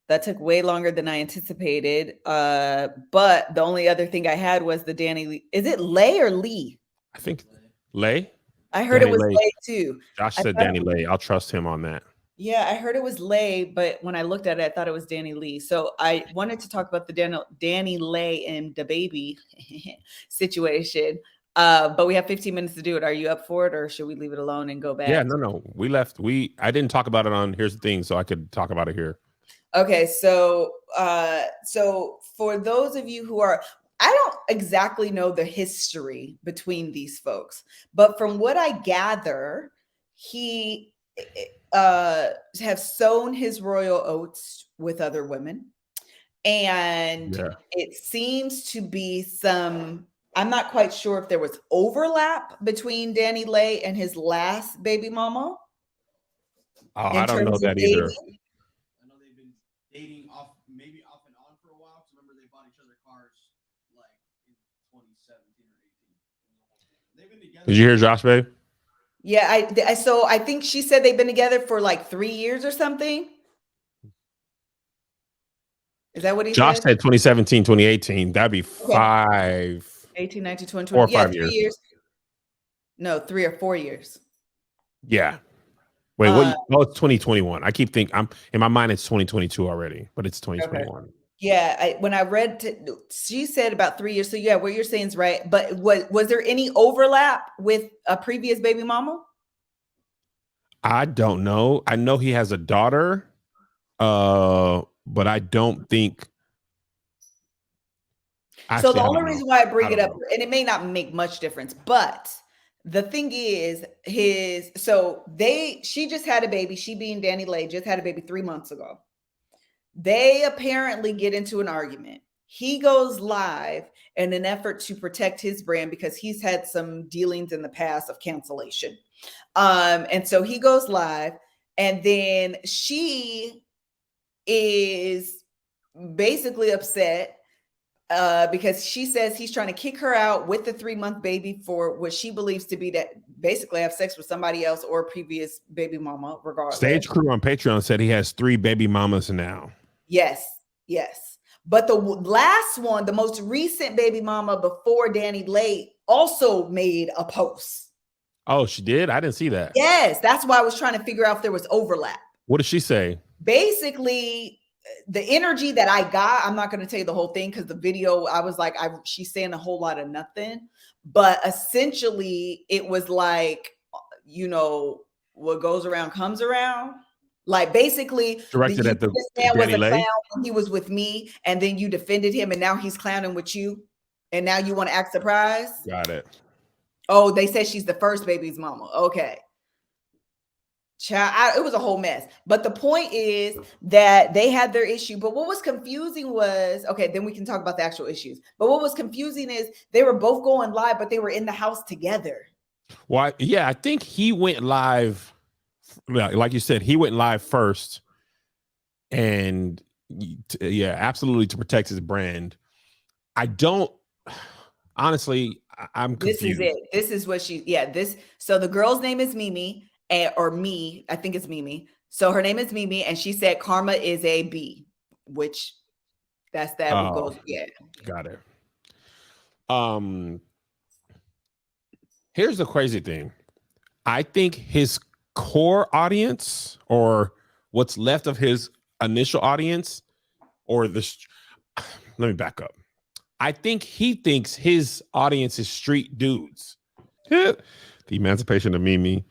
That took way longer than I anticipated. But the only other thing I had was the Dani. Is it Leigh or Leigh? I think Leigh. I heard Dani it was Leigh. Leigh too. Josh said Dani Leigh. I'll trust him on that. Yeah, I heard it was Leigh, but when I looked at it, I thought it was Dani Leigh. So I wanted to talk about the Dani Leigh and the baby situation. But we have 15 minutes to do it. Are you up for it, or should we leave it alone and go back? Yeah, no. We left. I didn't talk about it on Here's the Thing, so I could talk about it here. Okay, so for those of you who are, I don't exactly know the history between these folks, but from what I gather, he have sown his royal oats with other women, and it seems to be some. I'm not quite sure if there was overlap between Dani Leigh and his last baby mama. Oh, I don't know that either. I know they've been dating off and on for a while. Remember, they bought each other cars like in 2017 or 18. They've been together. Did you hear Josh, babe? Yeah, so I think she said they've been together for like 3 years or something. Is that what he Josh said? 2017, 2018. That'd be 5. 18, 19, 20, 4 or 5 3 years. years. No, 3 or 4 years. Yeah. Wait, what? Oh, it's 2021. I keep thinking, in my mind, it's 2022 already, but it's 2021. Okay. Yeah, when I read, she said about 3 years. So yeah, what you're saying is right. But was there any overlap with a previous baby mama? I don't know. I know he has a daughter, but I don't think. So the only reason why I bring it up, and it may not make much difference, but the thing is, she just had a baby. She being Dani Leigh just had a baby 3 months ago. They apparently get into an argument. He goes live in an effort to protect his brand because he's had some dealings in the past of cancellation. And so he goes live, and then she is basically upset because she says he's trying to kick her out with the 3-month baby for what she believes to be that basically have sex with somebody else or previous baby mama, regardless. Stage Crew on Patreon said he has 3 baby mamas now. Yes. But the last one, the most recent baby mama before Dani Leigh, also made a post. Oh, she did? I didn't see that. Yes, that's why I was trying to figure out if there was overlap. What did she say? Basically, the energy that I got, I'm not going to tell you the whole thing because the video, I was like, she's saying a whole lot of nothing. But essentially, it was like, what goes around comes around. Like basically, directed at this man was a clown when he was with me, and then you defended him, and now he's clowning with you, and now you want to act surprised. Got it. Oh, they said she's the first baby's mama. Okay. Child, it was a whole mess. But the point is that they had their issue. But what was confusing was, okay, then we can talk about the actual issues. But what was confusing is they were both going live, but they were in the house together. Well, yeah, I think he went live. Like you said, he went live first. And yeah, absolutely to protect his brand. Honestly, I'm This is confused. it. This is what this. So the girl's name is Mimi, or me. I think it's Mimi. So her name is Mimi, and she said karma is a B, which that would Oh, go. Yeah. got it. Here's the crazy thing. I think his core audience, or what's left of his initial audience, or let me back up. I think he thinks his audience is street dudes. The Emancipation of Mimi.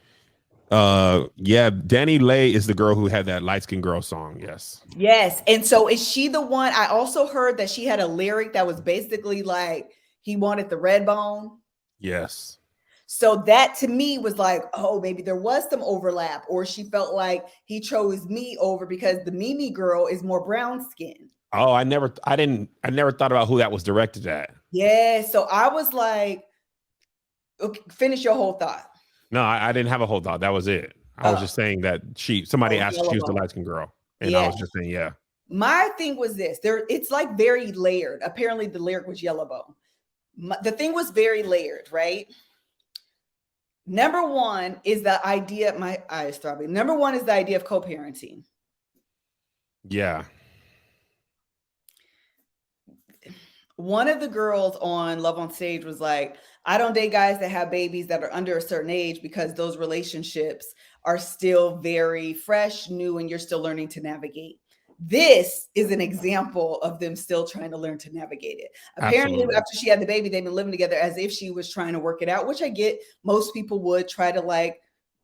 Yeah, Dani Leigh is the girl who had that light skinned girl song. Yes. Yes. And so is she the one? I also heard that she had a lyric that was basically like he wanted the red bone. Yes. So that to me was like, oh, maybe there was some overlap, or she felt like he chose me over because the Mimi girl is more brown skinned. Oh, I never thought about who that was directed at. Yeah. So I was like, okay, finish your whole thought. No, I didn't have a whole thought. That was it. I was just saying that somebody asked if she was the light skinned girl. And I was just saying, yeah. My thing was this. It's like very layered. Apparently the lyric was Yellowbone. The thing was very layered, right? Number one is the idea, my eyes throbbing. Number one is the idea of co-parenting. Yeah. One of the girls on Love on Stage was like, I don't date guys that have babies that are under a certain age because those relationships are still very fresh, new, and you're still learning to navigate. This is an example of them still trying to learn to navigate it. Apparently, absolutely. After she had the baby, they've been living together as if she was trying to work it out, which I get. Most people would try to like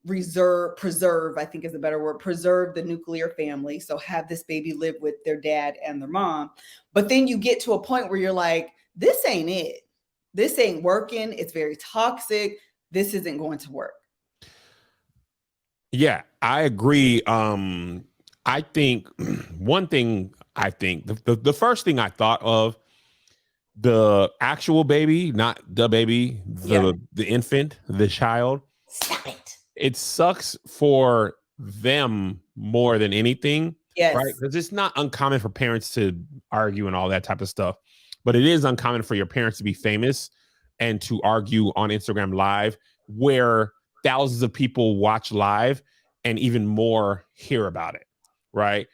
preserve, I think is a better word, preserve the nuclear family. So have this baby live with their dad and their mom. But then you get to a point where you're like, this ain't it. This ain't working. It's very toxic. This isn't going to work. Yeah, I agree. I think one thing the first thing I thought of, the actual baby, not the baby, the infant, the child. Stop it. It sucks for them more than anything. Yes. Right? Because it's not uncommon for parents to argue and all that type of stuff. But it is uncommon for your parents to be famous and to argue on Instagram Live, where thousands of people watch live and even more hear about it. Right?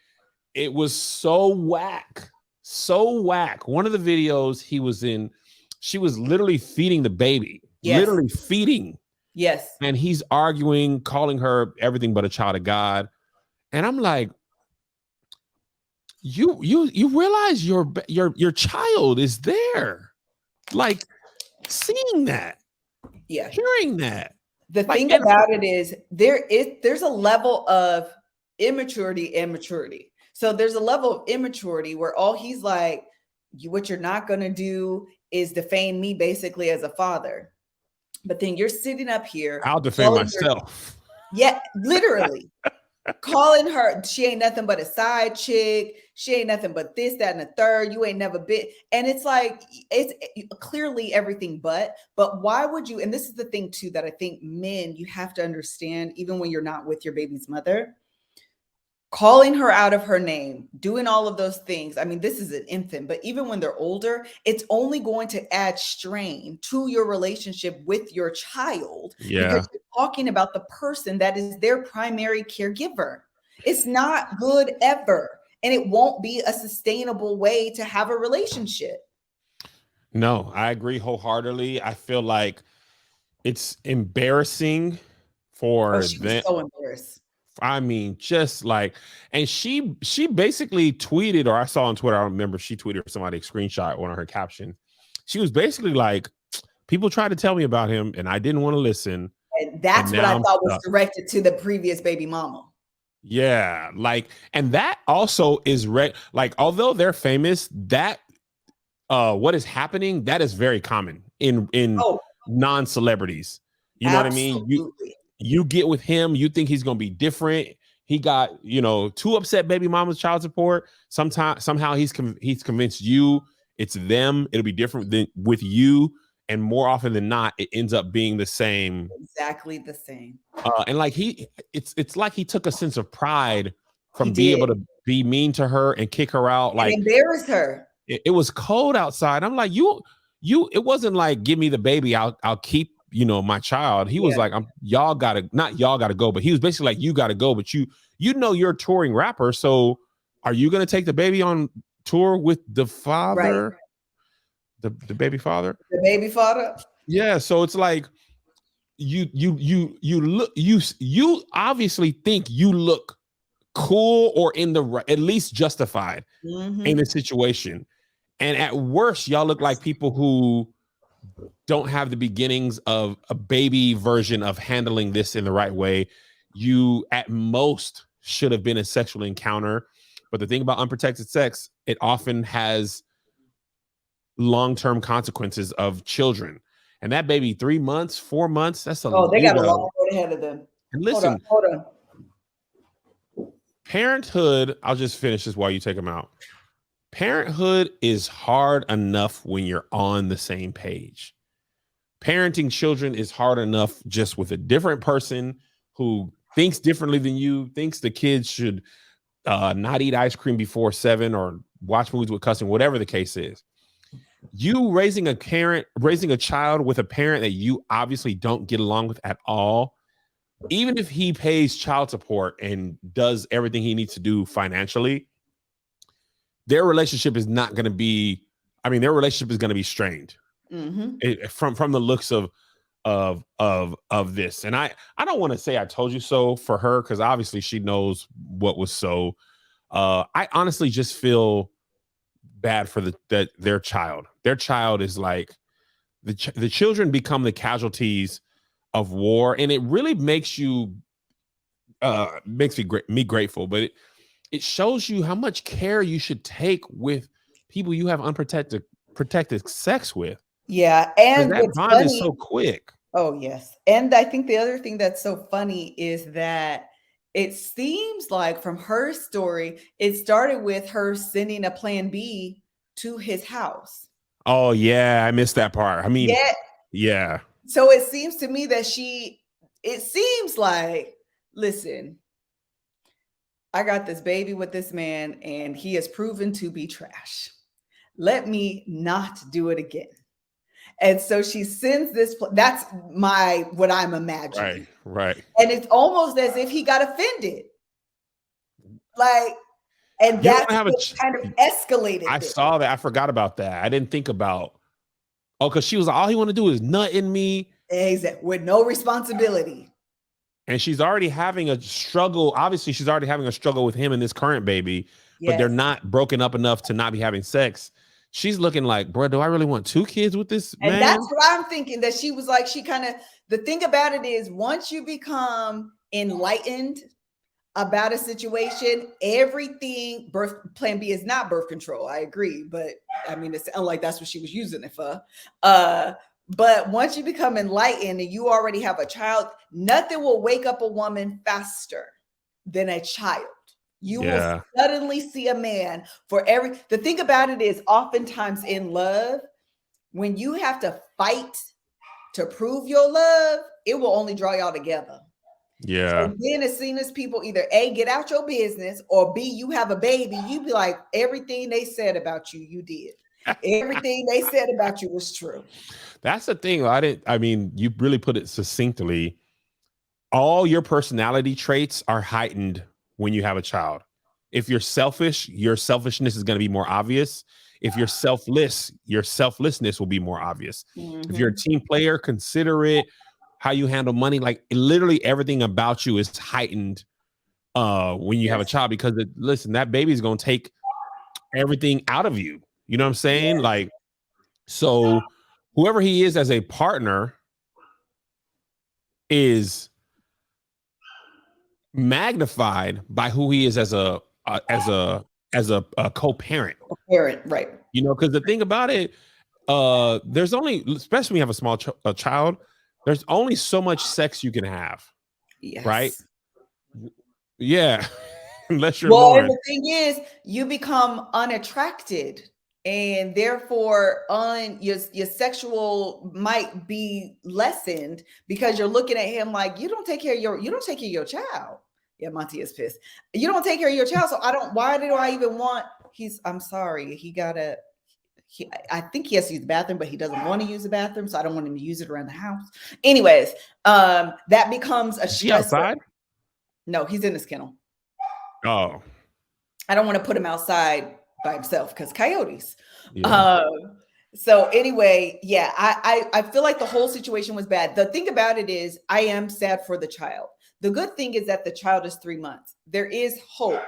It was so whack. So whack. One of the videos he was in, she was literally feeding the baby. Yes. Literally feeding. Yes. And he's arguing, calling her everything but a child of God. And I'm like, you realize your child is there, like seeing that, hearing that. The thing about it is there's a level of immaturity and maturity. So there's a level of immaturity where all he's like, what you're not going to do is defame me basically as a father. But then you're sitting up here. I'll defend myself. Yeah, literally. Calling her, she ain't nothing but a side chick. She ain't nothing but this, that, and the third. You ain't never been. And it's like, it's clearly everything but why would you? And this is the thing too, that I think men, you have to understand, even when you're not with your baby's mother, calling her out of her name, doing all of those things. I mean, this is an infant, but even when they're older, it's only going to add strain to your relationship with your child. Yeah. Because you're talking about the person that is their primary caregiver. It's not good ever. And it won't be a sustainable way to have a relationship. No, I agree wholeheartedly. I feel like it's embarrassing for them. So embarrassed. I mean, just like, and she basically tweeted, or I saw on Twitter, I don't remember, she tweeted or somebody screenshot one of her caption. She was basically like, people tried to tell me about him and I didn't want to listen. And that's what I thought was directed to the previous baby mama. Yeah, like, and that also is like, although they're famous, that what is happening, that is very common in non-celebrities. You know what I mean? You get with him, you think he's gonna be different. He got, 2 upset baby mamas, child support. Somehow he's convinced you it's them. It'll be different than with you, and more often than not, it ends up being the same. Exactly the same. And like it's like he took a sense of pride from being able to be mean to her and kick her out, like embarrass her. It was cold outside. I'm like, you it wasn't like, give me the baby, I'll keep, my child. He was like, y'all gotta go, but he was basically like, you gotta go, but you're a touring rapper, so are you gonna take the baby on tour with the father? Right. The baby father? The baby father? Yeah, so it's like you obviously think you look cool or in the right, at least justified in the situation. And at worst, y'all look like people who don't have the beginnings of a baby version of handling this in the right way. You at most should have been a sexual encounter. But the thing about unprotected sex, it often has long-term consequences of children. And that baby, 3 months, 4 months, that's they got a long road ahead of them. And listen, hold on. Parenthood, I'll just finish this while you take them out. Parenthood is hard enough when you're on the same page. Parenting children is hard enough just with a different person who thinks differently than you, thinks the kids should not eat ice cream before 7 or watch movies with cussing, whatever the case is. You raising a child with a parent that you obviously don't get along with at all, even if he pays child support and does everything he needs to do financially, their relationship is not going to be, their relationship is going to be strained from the looks of this. And I don't want to say I told you so for her, because obviously she knows what was so. I honestly just feel bad for their child. Their child is like the children become the casualties of war, and it really makes me grateful, but it shows you how much care you should take with people you have protected sex with. Yeah, and that bond is so quick. Oh yes, and I think the other thing that's so funny is that it seems like from her story, it started with her sending a plan B to his house. Oh yeah, I missed that part. Yeah. So it seems to me that it seems like, listen, I got this baby with this man and he has proven to be trash. Let me not do it again. And so she sends this, that's what I'm imagining. Right. And it's almost as if he got offended. And that's what kind of escalated. I saw that. I forgot about that. I didn't think about, because she was like, all he want to do is nut in me. Exactly. With no responsibility. And she's already having a struggle. Obviously, she's already having a struggle with him and this current baby, but they're not broken up enough to not be having sex. She's looking like, bro, do I really want 2 kids with this man? And that's what I'm thinking, that she was like, the thing about it is, once you become enlightened about a situation, everything, plan B is not birth control. I agree. But it sounds like that's what she was using it for. But once you become enlightened and you already have a child, nothing will wake up a woman faster than a child. You will suddenly see a man the thing about it is, oftentimes in love, when you have to fight to prove your love, it will only draw y'all together. Yeah. So then as soon as people either A, get out your business, or B, you have a baby, you be like, everything they said about you, you did. Everything they said about you was true. That's the thing. You really put it succinctly. All your personality traits are heightened when you have a child. If you're selfish, your selfishness is going to be more obvious. If you're selfless, your selflessness will be more obvious. If you're a team player, considerate, how you handle money, like literally everything about you is heightened when you have a child, because that baby is going to take everything out of you. You know what I'm saying? So whoever he is as a partner is magnified by who he is as a co-parent. Parent, right? Because the thing about it, there's only, especially when you have a small child, there's only so much sex you can have. Yes. Right? Yeah. Unless you're and the thing is, you become unattracted, and therefore your sexual might be lessened, because you're looking at him like, you don't take care of your child. Yeah, Monty is pissed. You don't take care of your child, so why do I even want? I'm sorry, I think he has to use the bathroom, but he doesn't want to use the bathroom, so I don't want him to use it around the house. Anyways, that becomes a Is he stress. outside? No, he's in his kennel. Oh, I don't want to put him outside by himself because coyotes. yeah. So anyway, yeah, I feel like the whole situation was bad. The thing about it is I am sad for the child. The good thing is that the child is 3 months. There is hope.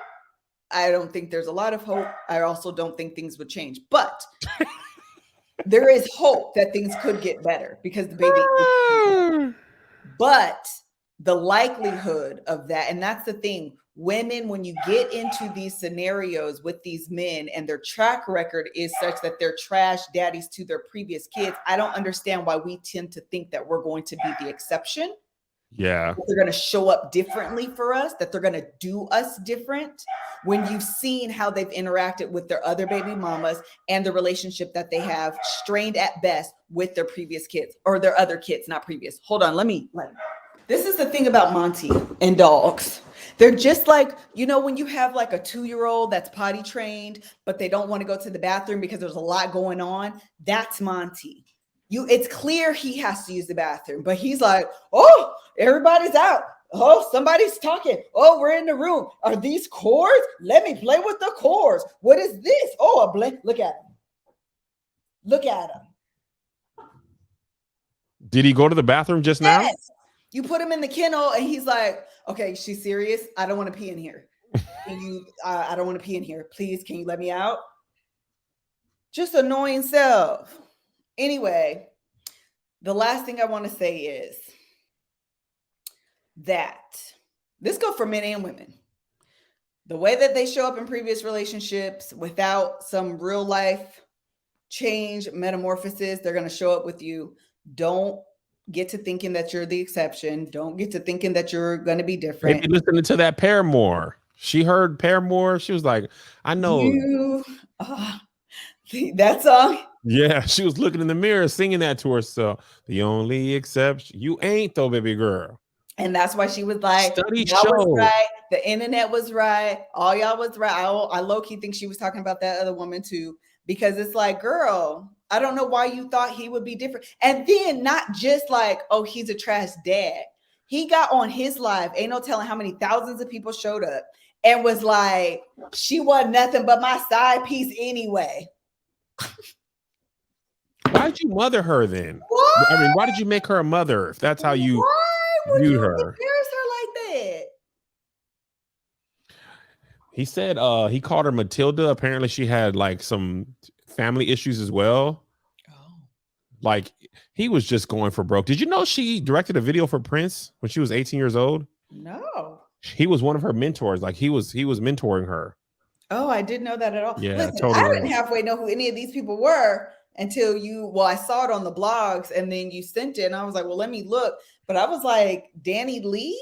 I don't think there's a lot of hope. I also don't think things would change, but there is hope that things could get better because the baby is. But the likelihood of that, and that's the thing, women, when you get into these scenarios with these men and their track record is such that they're trash daddies to their previous kids, I don't understand why we tend to think that we're going to be the exception. Yeah. That they're going to show up differently for us, that they're going to do us different when you've seen how they've interacted with their other baby mamas and the relationship that they have strained at best with their previous kids or their other kids, not previous. Hold on. Let me. This is the thing about Monty and dogs. They're just like, you know, when you have like a 2-year-old that's potty trained, but they don't want to go to the bathroom because there's a lot going on. That's Monty. It's clear he has to use the bathroom, but he's like, oh, everybody's out. Oh, somebody's talking. Oh, we're in the room. Are these cords? Let me play with the cords. What is this? Oh, a blank. Look at him. Look at him. Did he go to the bathroom just now? You put him in the kennel and he's like, okay, she's serious. I don't want to pee in here. I don't want to pee in here. Please, can you let me out? Just annoying self. Anyway, the last thing I want to say is that this goes for men and women. The way that they show up in previous relationships without some real life change, metamorphosis, they're going to show up with you. Don't get to thinking that you're the exception. Don't get to thinking that you're going to be different. Maybe listening to that Paramore. She heard Paramore. She was like, I know. That song? Yeah, she was looking in the mirror singing that to herself. The only exception. You ain't though, baby girl. And that's why she was like, Study y'all show. was right. The internet was right. All y'all was right. I low-key think she was talking about that other woman too, because it's like, girl, I don't know why you thought he would be different. And then not just like, oh, he's a trash dad. He got on his live, ain't no telling how many thousands of people showed up and was like, she wasn't nothing but my side piece anyway. Why did you mother her then? What? I mean, why did you make her a mother if that's how you viewed her? Embarrass her like that? He said he called her Matilda. Apparently she had like some family issues as well. Oh. Like he was just going for broke. Did you know she directed a video for Prince when she was 18 years old? No. He was one of her mentors. Like he was mentoring her. Oh, I didn't know that at all. Yeah, listen, totally. I didn't halfway know who any of these people were until I saw it on the blogs and then you sent it and I was like, well, let me look. But I was like, Dani Leigh?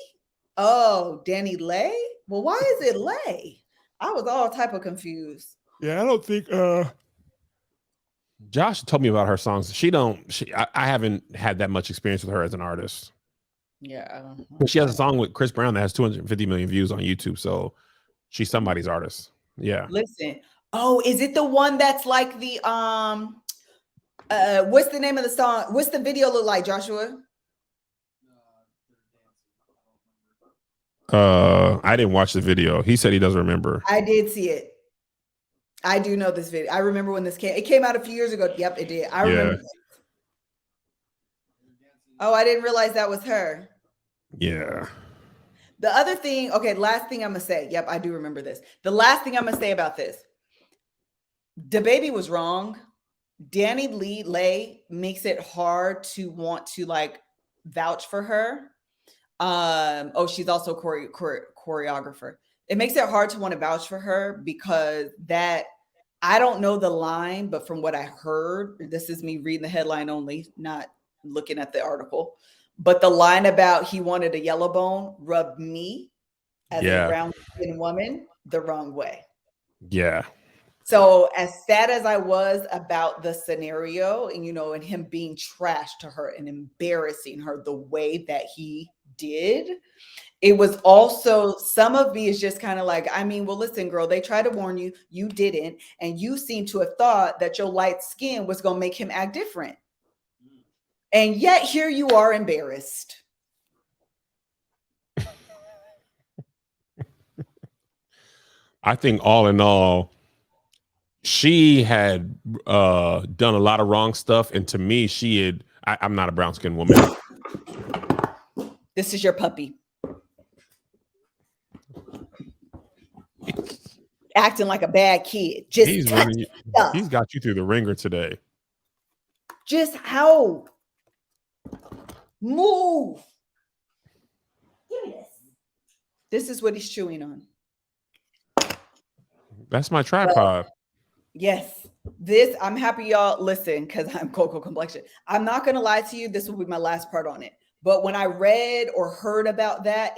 Oh, Dani Leigh? Well, why is it Leigh? I was all type of confused. Yeah, I don't think Josh told me about her songs. I haven't had that much experience with her as an artist. Yeah. But she has a song with Chris Brown that has 250 million views on YouTube. So she's somebody's artist. Yeah. Listen. Oh, is it the one that's like the what's the name of the song? What's the video look like, Joshua? I didn't watch the video. He said he doesn't remember. I did see it. I do know this video. I remember when this came. It came out a few years ago. Yep, it did. I remember. Oh, I didn't realize that was her. Yeah. The other thing, okay, last thing I'm going to say. Yep, I do remember this. The last thing I'm going to say about this. The baby was wrong. Dani Leigh makes it hard to want to like vouch for her. She's also choreographer. It makes it hard to want to vouch for her because that I don't know the line, but from what I heard, this is me reading the headline only, not looking at the article. But the line about he wanted a yellow bone rubbed me as a brown skin woman the wrong way. Yeah. So as sad as I was about the scenario and, and him being trash to her and embarrassing her the way that he did, it was also, some of me is just kind of like, I mean, well, listen, girl, they tried to warn you, you didn't, and you seem to have thought that your light skin was going to make him act different. And yet here you are embarrassed. I think all in all, she had done a lot of wrong stuff, and to me, I'm not a brown skinned woman. This is your puppy. Acting like a bad kid. Just He's got you through the ringer today. Just how? Move. Give me this. This is what he's chewing on. That's my tripod. Yes. This, I'm happy y'all listen, because I'm cocoa complexion. I'm not going to lie to you. This will be my last part on it. But when I read or heard about that,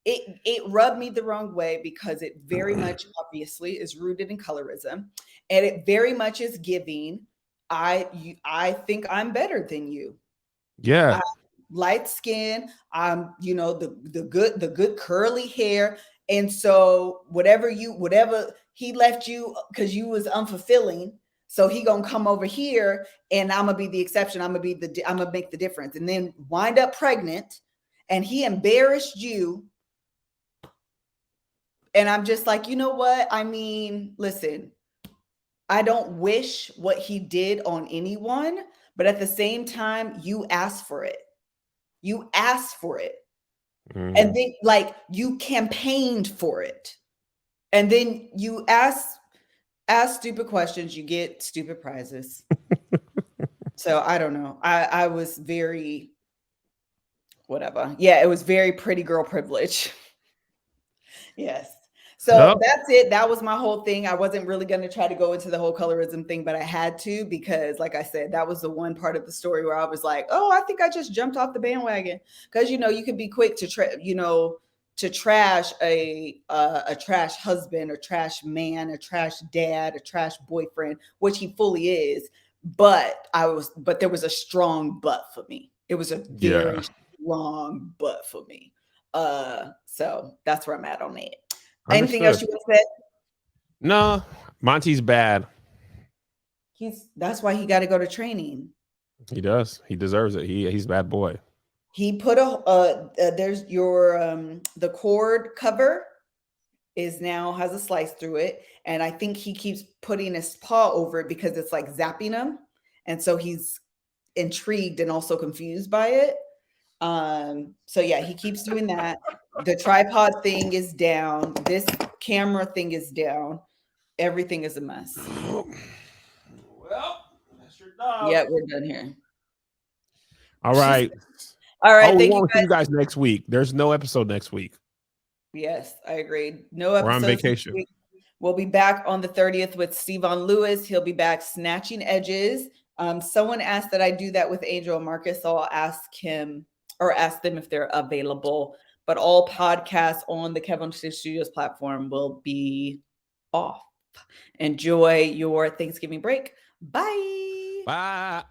it rubbed me the wrong way, because it very much obviously is rooted in colorism, and it very much is giving, I think I'm better than you. Yeah. Light skin, the good curly hair. And so whatever he left you because you was unfulfilling, so he gonna come over here and I'm gonna be the exception. I'm gonna make the difference, and then wind up pregnant, and he embarrassed you. And I'm just like, you know what? I mean, listen, I don't wish what he did on anyone, but at the same time, you asked for it. You asked for it. Mm-hmm. And then, like, you campaigned for it. And then you ask stupid questions, you get stupid prizes. So I don't know. I was very, whatever. Yeah, it was very pretty girl privilege. Yes. So that's it. That was my whole thing. I wasn't really going to try to go into the whole colorism thing, but I had to, because like I said, that was the one part of the story where I was like, oh, I think I just jumped off the bandwagon. Because, you can be quick to trash a trash husband, or trash man, a trash dad, a trash boyfriend, which he fully is. But there was a strong but for me. It was a very strong but for me. So that's where I'm at on it. Anything else you want to say? No, Monty's bad. That's why he got to go to training. He does. He deserves it. He's a bad boy. He put there's your the cord cover has a slice through it, and I think he keeps putting his paw over it because it's like zapping him, and so he's intrigued and also confused by it. So yeah, he keeps doing that. The tripod thing is down. This camera thing is down. Everything is a mess. Well, that's your dog. Yeah, we're done here. All right. All right. We won't see you guys next week. There's no episode next week. Yes, I agreed. No episode. We're on vacation. We'll be back on the 30th with Stevon Lewis. He'll be back snatching edges. Someone asked that I do that with Angel and Marcus, so I'll ask him or ask them if they're available. But all podcasts on the KevOnStage Studios platform will be off. Enjoy your Thanksgiving break. Bye. Bye.